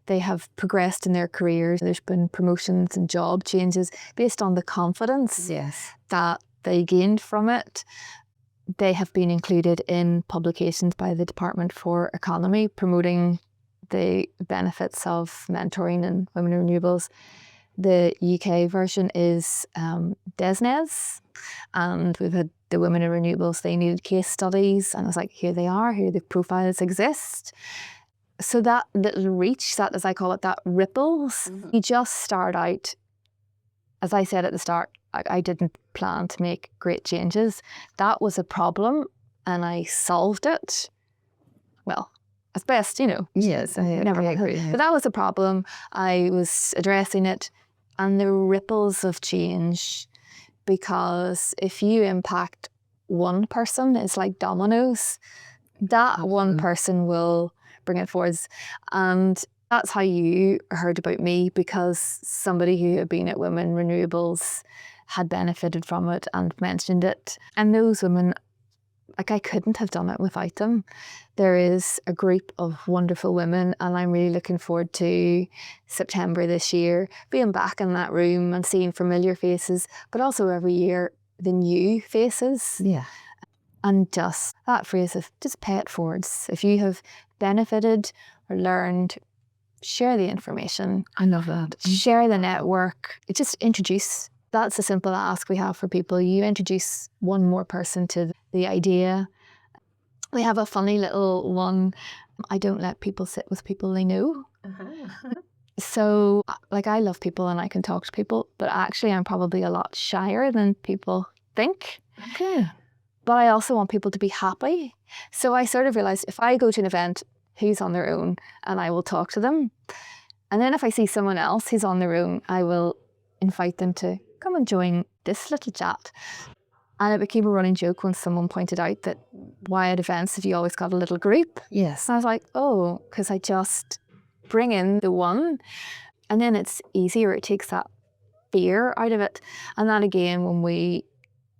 [SPEAKER 2] They have progressed in their careers. There's been promotions and job changes based on the confidence that they gained from it. They have been included in publications by the Department for Economy promoting the benefits of mentoring and women in renewables. The UK version is DESNES, and we've had the Women in Renewables, they needed case studies, and I was like, here they are, here the profiles exist. So that little reach, that, as I call it, that ripples, you just start out, as I said at the start, I didn't plan to make great changes. That was a problem, and I solved it. Well, as best,
[SPEAKER 1] Yes, I agree.
[SPEAKER 2] But that was a problem. I was addressing it, and the ripples of change, because if you impact one person, it's like dominoes. That one person will bring it forwards. And that's how you heard about me, because somebody who had been at Women Renewables had benefited from it and mentioned it. And those women, like, I couldn't have done it without them. There is a group of wonderful women, and I'm really looking forward to September this year, being back in that room and seeing familiar faces, but also every year the new faces.
[SPEAKER 1] Yeah.
[SPEAKER 2] And just that phrase of just pay it forwards. If you have benefited or learned, share the information.
[SPEAKER 1] I love that.
[SPEAKER 2] Share the network. Just introduce. That's a simple ask we have for people. You introduce one more person to the idea. We have a funny little one. I don't let people sit with people they know. So, like, I love people and I can talk to people, but actually I'm probably a lot shyer than people think.
[SPEAKER 1] Okay.
[SPEAKER 2] But I also want people to be happy. So I sort of realised, if I go to an event who's on their own, and I will talk to them. And then if I see someone else who's on their own, I will invite them to come and join this little chat. And it became a running joke when someone pointed out that, why at events have you always got a little group?
[SPEAKER 1] Yes.
[SPEAKER 2] And I was like, oh, because I just bring in the one, and then it's easier. It takes that fear out of it. And that, again, when we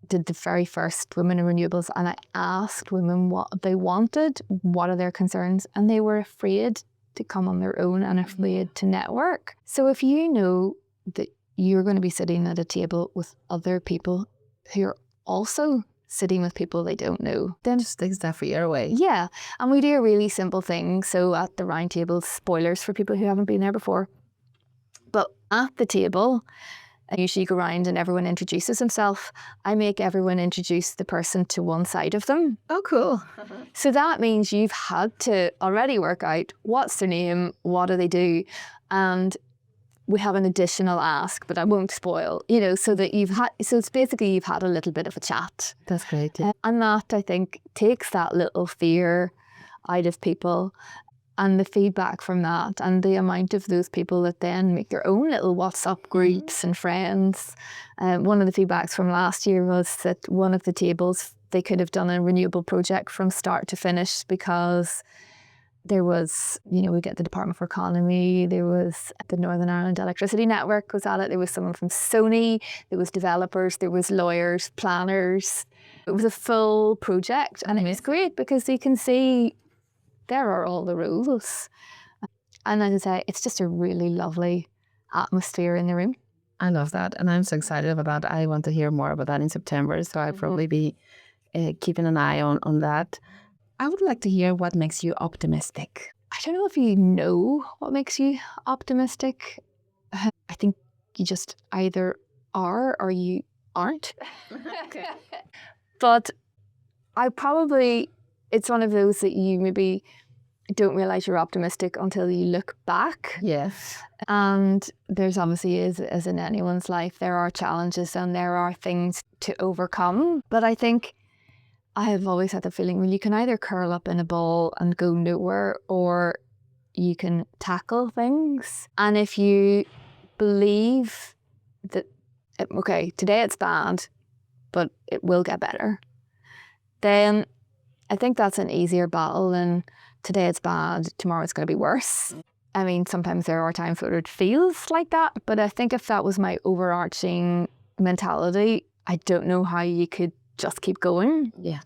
[SPEAKER 2] did the very first Women in Renewables, and I asked women what they wanted, what are their concerns, and they were afraid to come on their own and afraid to network. So if you know that you're going to be sitting at a table with other people who are also sitting with people they don't know, then
[SPEAKER 1] just takes that fear away.
[SPEAKER 2] Yeah. And we do a really simple thing. So at the round table, spoilers for people who haven't been there before, but at the table, I usually go around and everyone introduces himself. I make everyone introduce the person to one side of them.
[SPEAKER 1] Oh, cool.
[SPEAKER 2] So that means you've had to already work out what's their name, what do they do, and we have an additional ask, but I won't spoil, so that it's basically you've had a little bit of a chat.
[SPEAKER 1] That's great. Yeah.
[SPEAKER 2] And that, I think, takes that little fear out of people. And the feedback from that, and the amount of those people that then make their own little WhatsApp groups and friends. One of the feedbacks from last year was that one of the tables, they could have done a renewable project from start to finish, because there was, we get the Department for Economy, there was the Northern Ireland Electricity Network was at it, there was someone from Sony, there was developers, there was lawyers, planners. It was a full project, and it was great because you can see there are all the rules. And as I say, it's just a really lovely atmosphere in the room.
[SPEAKER 1] I love that. And I'm so excited about that. I want to hear more about that in September. So I'll probably be keeping an eye on that. I would like to hear what makes you optimistic.
[SPEAKER 2] I don't know if you know what makes you optimistic. I think you just either are or you aren't. But it's one of those that you maybe don't realise you're optimistic until you look back.
[SPEAKER 1] Yes.
[SPEAKER 2] And there's obviously, as in anyone's life, there are challenges and there are things to overcome. But I think I have always had the feeling, well, you can either curl up in a ball and go nowhere, or you can tackle things. And if you believe that, okay, today it's bad, but it will get better, then I think that's an easier battle than today it's bad, tomorrow it's going to be worse. I mean, sometimes there are times where it feels like that, but I think if that was my overarching mentality, I don't know how you could just keep going.
[SPEAKER 1] Yeah.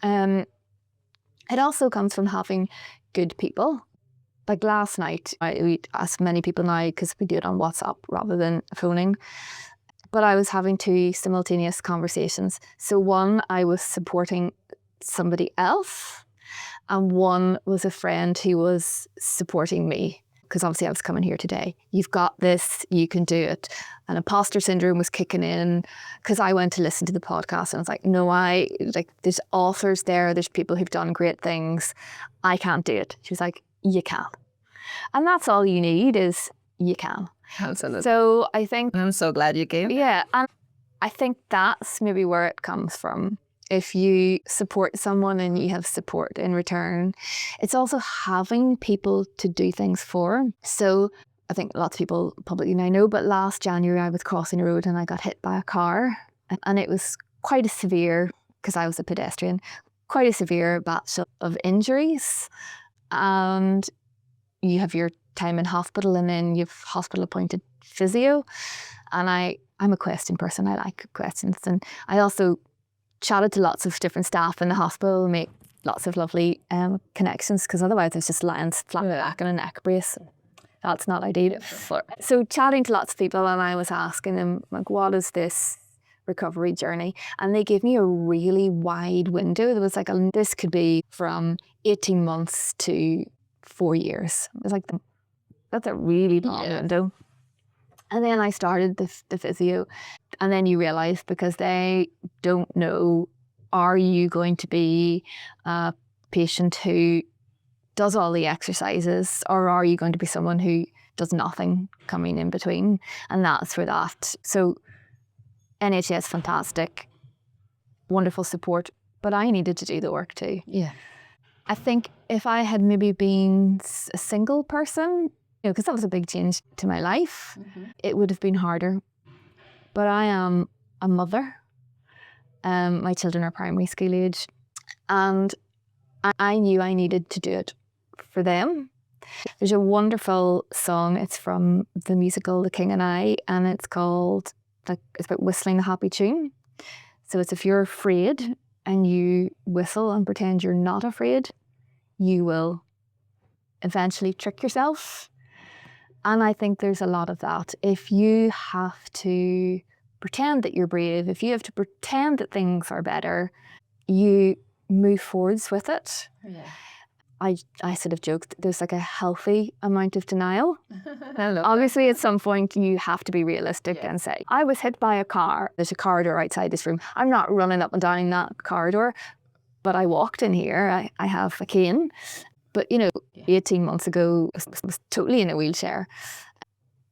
[SPEAKER 2] It also comes from having good people. Like last night, we ask many people now, because we do it on WhatsApp rather than phoning, but I was having two simultaneous conversations. So one, I was supporting somebody else, and one was a friend who was supporting me, because obviously I was coming here today. You've got this, you can do it. And imposter syndrome was kicking in, because I went to listen to the podcast and I was like, no, there's authors there, there's people who've done great things. I can't do it. She was like, you can. And that's all you need, is you can.
[SPEAKER 1] Absolutely.
[SPEAKER 2] So I think,
[SPEAKER 1] I'm so glad you came.
[SPEAKER 2] yeah, and I think that's maybe where it comes from. if you support someone and you have support in return. It's also having people to do things for. So I think lots of people publicly now know, but last January I was crossing the road and I got hit by a car, and it was quite a severe, because I was a pedestrian, quite a severe batch of injuries. And you have your time in hospital, and then you've hospital appointed physio. And I'm a question person. I like questions. And I also chatted to lots of different staff in the hospital, make lots of lovely connections, because otherwise it's just lying flat back in a neck brace. That's not ideal. So chatting to lots of people, and I was asking them, like, what is this recovery journey? And they gave me a really wide window. There was like, this could be from 18 months to 4 years. It was like, that's a really long window. And then I started the physio, and then you realise, because they don't know, are you going to be a patient who does all the exercises, or are you going to be someone who does nothing coming in between? And that's where that. So NHS, fantastic, wonderful support, but I needed to do the work too.
[SPEAKER 1] Yeah.
[SPEAKER 2] I think if I had maybe been a single person, because that was a big change to my life, it would have been harder. But I am a mother. My children are primary school age, and I knew I needed to do it for them. There's a wonderful song. It's from the musical The King and I, and it's called, it's about whistling a happy tune. So it's, if you're afraid and you whistle and pretend you're not afraid, you will eventually trick yourself. And I think there's a lot of that. If you have to pretend that you're brave, if you have to pretend that things are better, you move forwards with it. Yeah. I sort of joked, there's like a healthy amount of denial. Obviously, at some point, you have to be realistic and say, I was hit by a car. There's a corridor outside this room. I'm not running up and down that corridor, but I walked in here. I have a cane. But, 18 months ago, I was totally in a wheelchair.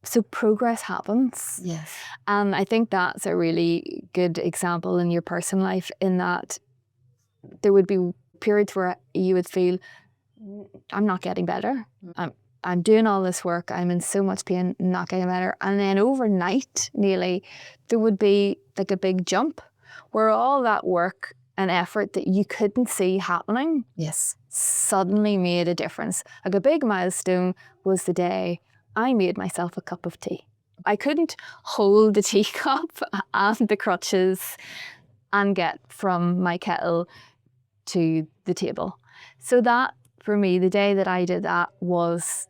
[SPEAKER 2] So progress happens.
[SPEAKER 1] Yes.
[SPEAKER 2] And I think that's a really good example in your personal life, in that there would be periods where you would feel, I'm not getting better. I'm doing all this work. I'm in so much pain, not getting better. And then overnight, nearly, there would be like a big jump where all that work and effort that you couldn't see happening, suddenly made a difference. Like, a big milestone was the day I made myself a cup of tea. I couldn't hold the teacup and the crutches and get from my kettle to the table. So that, for me, the day that I did that was,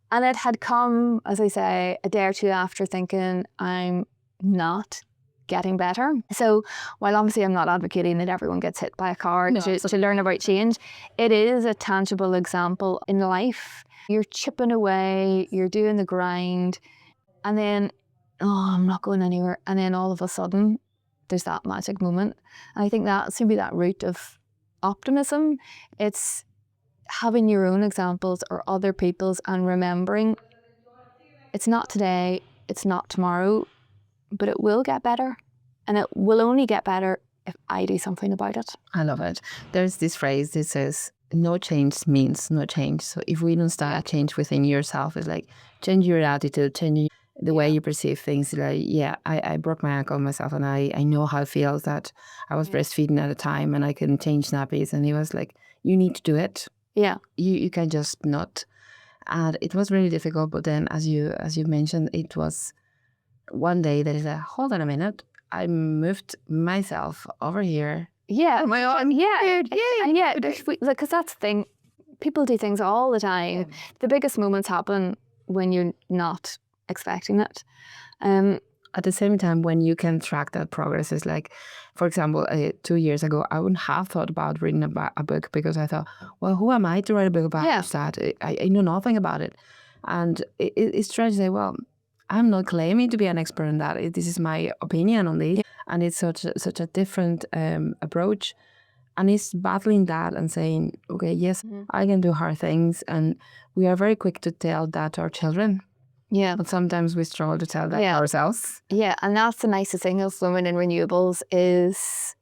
[SPEAKER 2] and it had come, as I say, a day or two after thinking, I'm not getting better. So while obviously I'm not advocating that everyone gets hit by a car to learn about change, it is a tangible example in life. You're chipping away, you're doing the grind, and then, I'm not going anywhere. And then all of a sudden, there's that magic moment. And I think that's maybe that root of optimism. It's having your own examples or other people's, and remembering it's not today, it's not tomorrow, but it will get better. And it will only get better if I do something about it.
[SPEAKER 1] I love it. There's this phrase that says, no change means no change. So if we don't start change within yourself, it's like, change your attitude, change the way you perceive things. Like, I broke my ankle myself, and I know how it feels that I was breastfeeding at a time and I couldn't change nappies. And he was like, you need to do it.
[SPEAKER 2] Yeah.
[SPEAKER 1] You can just not. And it was really difficult. But then, as you mentioned, it was one day that is like, hold on a minute. I moved myself over here.
[SPEAKER 2] Yeah.
[SPEAKER 1] On my own.
[SPEAKER 2] Yeah. Because that's the thing. People do things all the time. Yeah. The biggest moments happen when you're not expecting it.
[SPEAKER 1] At the same time, when you can track that progress, is like, for example, 2 years ago, I wouldn't have thought about reading a book, because I thought, well, who am I to write a book about that? I know nothing about it. And it's strange to say, well, I'm not claiming to be an expert in that. This is my opinion on this. And it's such a different approach. And it's battling that and saying, okay, yes, I can do hard things. And we are very quick to tell that to our children.
[SPEAKER 2] Yeah.
[SPEAKER 1] But sometimes we struggle to tell that ourselves.
[SPEAKER 2] Yeah. And that's the nicest thing of women in renewables, is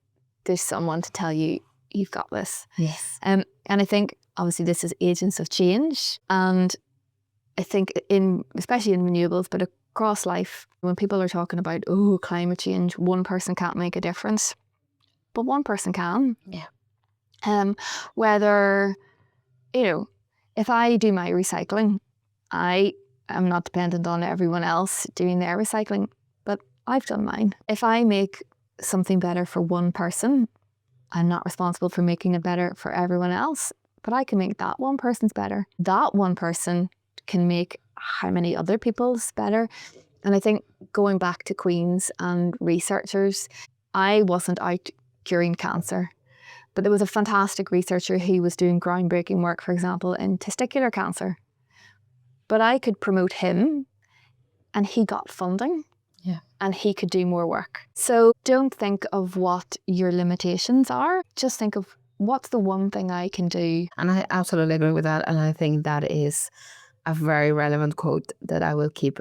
[SPEAKER 2] there's someone to tell you, you've got this.
[SPEAKER 1] Yes.
[SPEAKER 2] And I think obviously this is agents of change. And I think especially in renewables, but across life, when people are talking about, oh, climate change, one person can't make a difference, but one person can.
[SPEAKER 1] Yeah.
[SPEAKER 2] Whether, if I do my recycling, I am not dependent on everyone else doing their recycling, but I've done mine. If I make something better for one person, I'm not responsible for making it better for everyone else, but I can make that one person's better. That one person can make how many other people's better. And I think going back to Queens and researchers, I wasn't out curing cancer, but there was a fantastic researcher who was doing groundbreaking work, for example, in testicular cancer. But I could promote him and he got funding.
[SPEAKER 1] Yeah.
[SPEAKER 2] And he could do more work. So don't think of what your limitations are. Just think of what's the one thing I can do.
[SPEAKER 1] And I absolutely agree with that. And I think that is a very relevant quote that I will keep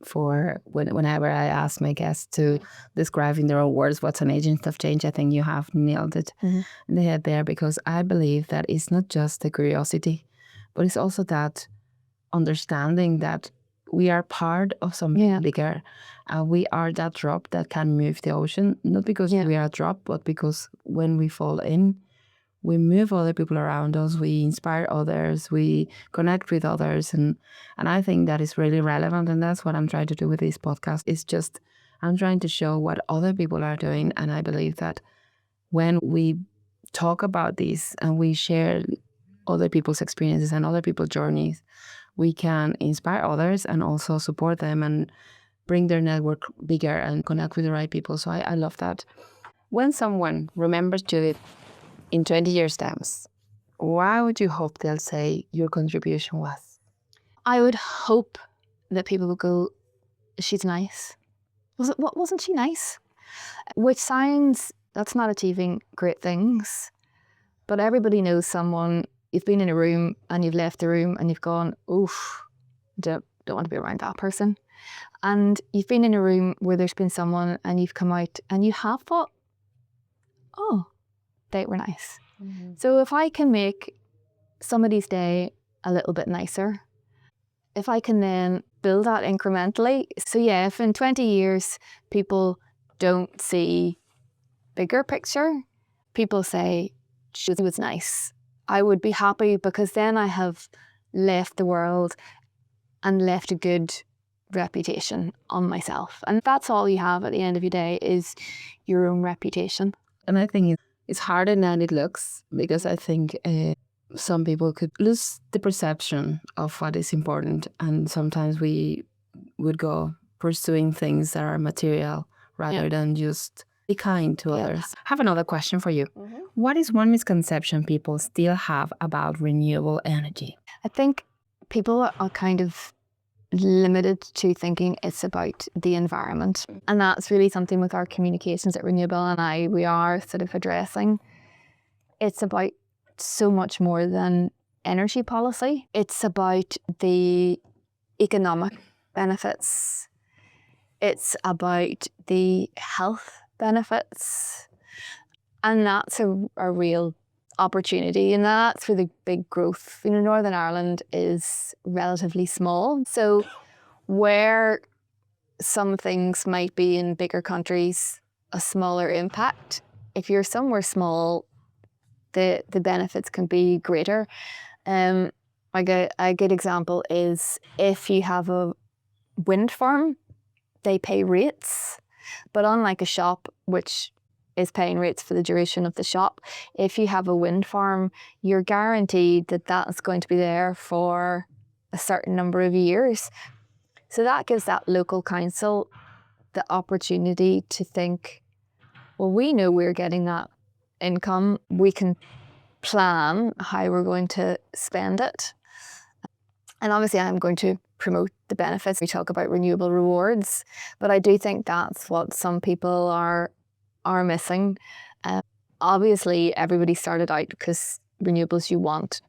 [SPEAKER 1] for whenever I ask my guests to describe in their own words what's an agent of change. I think you have nailed it in the head there, because I believe that it's not just the curiosity, but it's also that understanding that we are part of something bigger. We are that drop that can move the ocean, not because we are a drop, but because when we fall in, we move other people around us, we inspire others, we connect with others. And I think that is really relevant. And that's what I'm trying to do with this podcast. It's just, I'm trying to show what other people are doing. And I believe that when we talk about this and we share other people's experiences and other people's journeys, we can inspire others and also support them and bring their network bigger and connect with the right people. So I love that. When someone remembers Judith in 20 years' time, why would you hope they'll say your contribution was?
[SPEAKER 2] I would hope that people would go, she's nice. Wasn't she nice? Which sounds, that's not achieving great things. But everybody knows someone, you've been in a room and you've left the room and you've gone, oof, don't want to be around that person. And you've been in a room where there's been someone and you've come out and you have thought, oh, they were nice. Mm-hmm. So if I can make somebody's day a little bit nicer, if I can then build that incrementally. So yeah, if in 20 years people don't see bigger picture, people say, she was nice, I would be happy, because then I have left the world and left a good reputation on myself. And that's all you have at the end of your day, is your own reputation.
[SPEAKER 1] And I think it's harder than it looks, because I think some people could lose the perception of what is important. And sometimes we would go pursuing things that are material rather than just be kind to others. I have another question for you. Mm-hmm. What is one misconception people still have about renewable energy?
[SPEAKER 2] I think people are kind of limited to thinking it's about the environment. And that's really something with our communications at RenewableNI we are sort of addressing. It's about so much more than energy policy. It's about the economic benefits. It's about the health benefits. And that's a real opportunity, and that's where the big growth. Northern Ireland is relatively small. So where some things might be in bigger countries a smaller impact, if you're somewhere small, the benefits can be greater. A good example is if you have a wind farm, they pay rates, but unlike a shop, which is paying rates for the duration of the shop, if you have a wind farm, you're guaranteed that that's going to be there for a certain number of years. So that gives that local council the opportunity to think, well, we know we're getting that income, we can plan how we're going to spend it. And obviously I'm going to promote the benefits. We talk about renewable rewards, but I do think that's what some people are missing. Obviously everybody started out because renewables, you want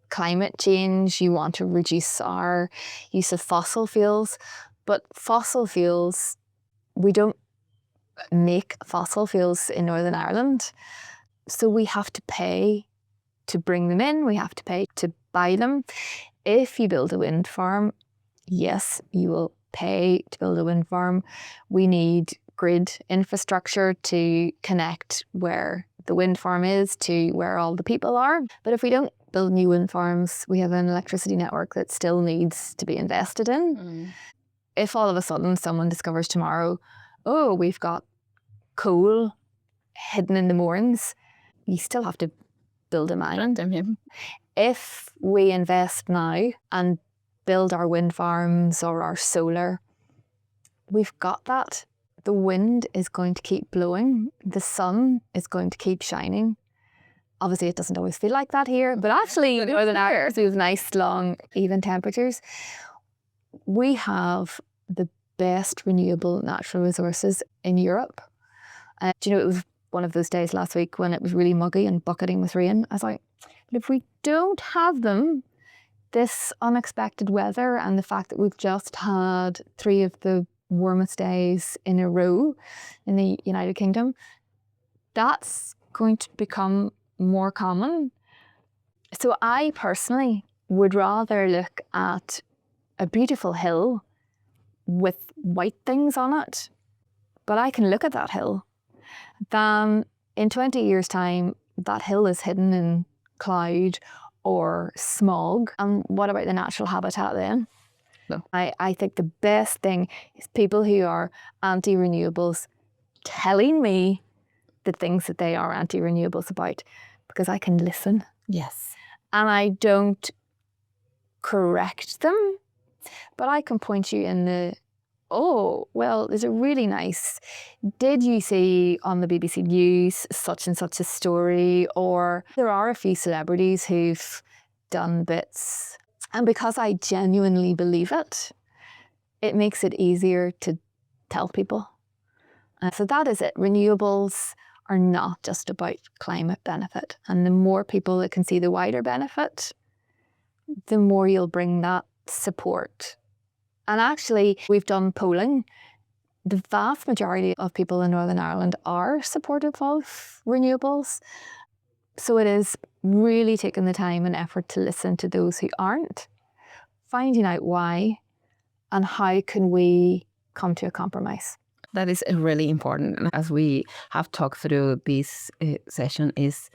[SPEAKER 2] climate change, you want to reduce our use of fossil fuels, but fossil fuels, we don't make fossil fuels in Northern Ireland. So we have to pay to bring them in, we have to pay to buy them. If you build a wind farm, yes, you will pay to build a wind farm. We need grid infrastructure to connect where the wind farm is to where all the people are. But if we don't build new wind farms, we have an electricity network that still needs to be invested in. If all of a sudden someone discovers tomorrow, oh, we've got coal hidden in the moorings, you still have to build a mine. If we invest now and build our wind farms or our solar, we've got that. The wind is going to keep blowing. The sun is going to keep shining. Obviously, it doesn't always feel like that here, but actually, in Northern Ireland, we have nice, long, even temperatures. We have the best renewable natural resources in Europe. Do you know, it was one of those days last week when it was really muggy and bucketing with rain. I was like, but if we don't have them, this unexpected weather and the fact that we've just had 3 of the warmest days in a row in the United Kingdom, that's going to become more common. So I personally would rather look at a beautiful hill with white things on it, but I can look at that hill, than in 20 years' time, that hill is hidden in cloud or smog. And what about the natural habitat then? No. I think the best thing is people who are anti-renewables telling me the things that they are anti-renewables about, because I can listen.
[SPEAKER 1] Yes.
[SPEAKER 2] And I don't correct them, but I can point you in the, oh, well, there's a really nice, did you see on the BBC News such and such a story? Or there are a few celebrities who've done bits. And because I genuinely believe it, it makes it easier to tell people. So that is it. Renewables are not just about climate benefit. And the more people that can see the wider benefit, the more you'll bring that support. And actually, we've done polling. The vast majority of people in Northern Ireland are supportive of renewables. So it is really taking the time and effort to listen to those who aren't, finding out why, and how can we come to a compromise.
[SPEAKER 1] That is really important. And as we have talked through this session, is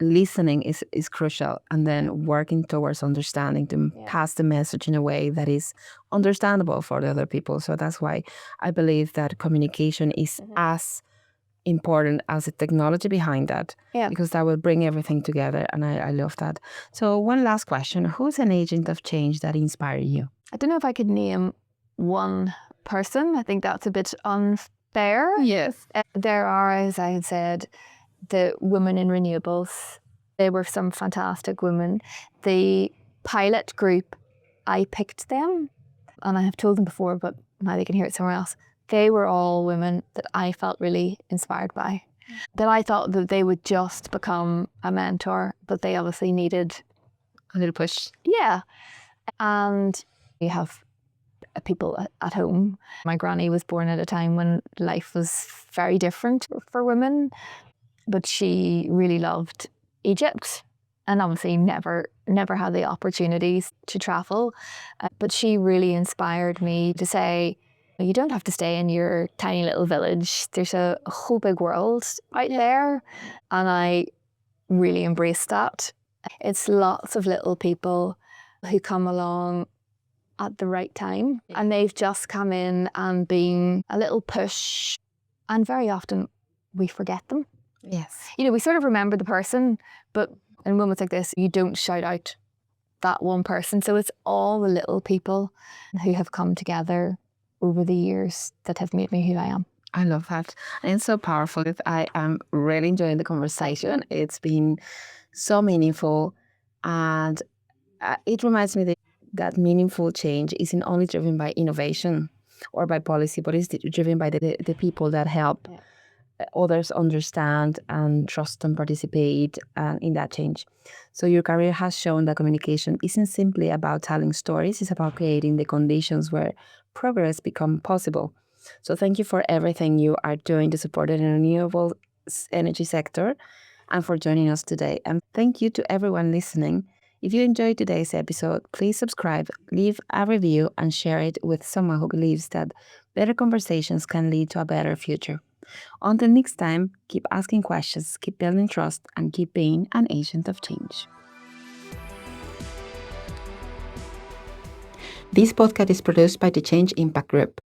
[SPEAKER 1] listening is crucial, and then working towards understanding to pass the message in a way that is understandable for the other people. So that's why I believe that communication is as important as the technology behind that, because that will bring everything together, and I love that. So one last question: who's an agent of change that inspired you?
[SPEAKER 2] I don't know if I could name one person. I think that's a bit unfair.
[SPEAKER 1] Yes.
[SPEAKER 2] There are, as I had said, the women in Renewables. They were some fantastic women. The pilot group, I picked them, and I have told them before, but now they can hear it somewhere else. They were all women that I felt really inspired by. That I thought that they would just become a mentor, but they obviously needed
[SPEAKER 1] a little push.
[SPEAKER 2] Yeah. And you have people at home. My granny was born at a time when life was very different for women, but she really loved Egypt and obviously never had the opportunities to travel. But she really inspired me to say, you don't have to stay in your tiny little village. There's a whole big world out there. And I really embraced that. It's lots of little people who come along at the right time, and they've just come in and been a little push, and very often we forget them.
[SPEAKER 1] Yes.
[SPEAKER 2] You know, we sort of remember the person, but in moments like this, you don't shout out that one person. So it's all the little people who have come together over the years that have made me who I am.
[SPEAKER 1] I love that. And it's so powerful. I am really enjoying the conversation. It's been so meaningful. And it reminds me that meaningful change isn't only driven by innovation or by policy, but it's driven by the people that help others understand and trust and participate in that change. So your career has shown that communication isn't simply about telling stories, it's about creating the conditions where progress becomes possible. So thank you for everything you are doing to support the renewable energy sector and for joining us today. And thank you to everyone listening. If you enjoyed today's episode, please subscribe, leave a review, and share it with someone who believes that better conversations can lead to a better future. Until next time, keep asking questions, keep building trust, and keep being an agent of change. This podcast is produced by the Change Impact Group.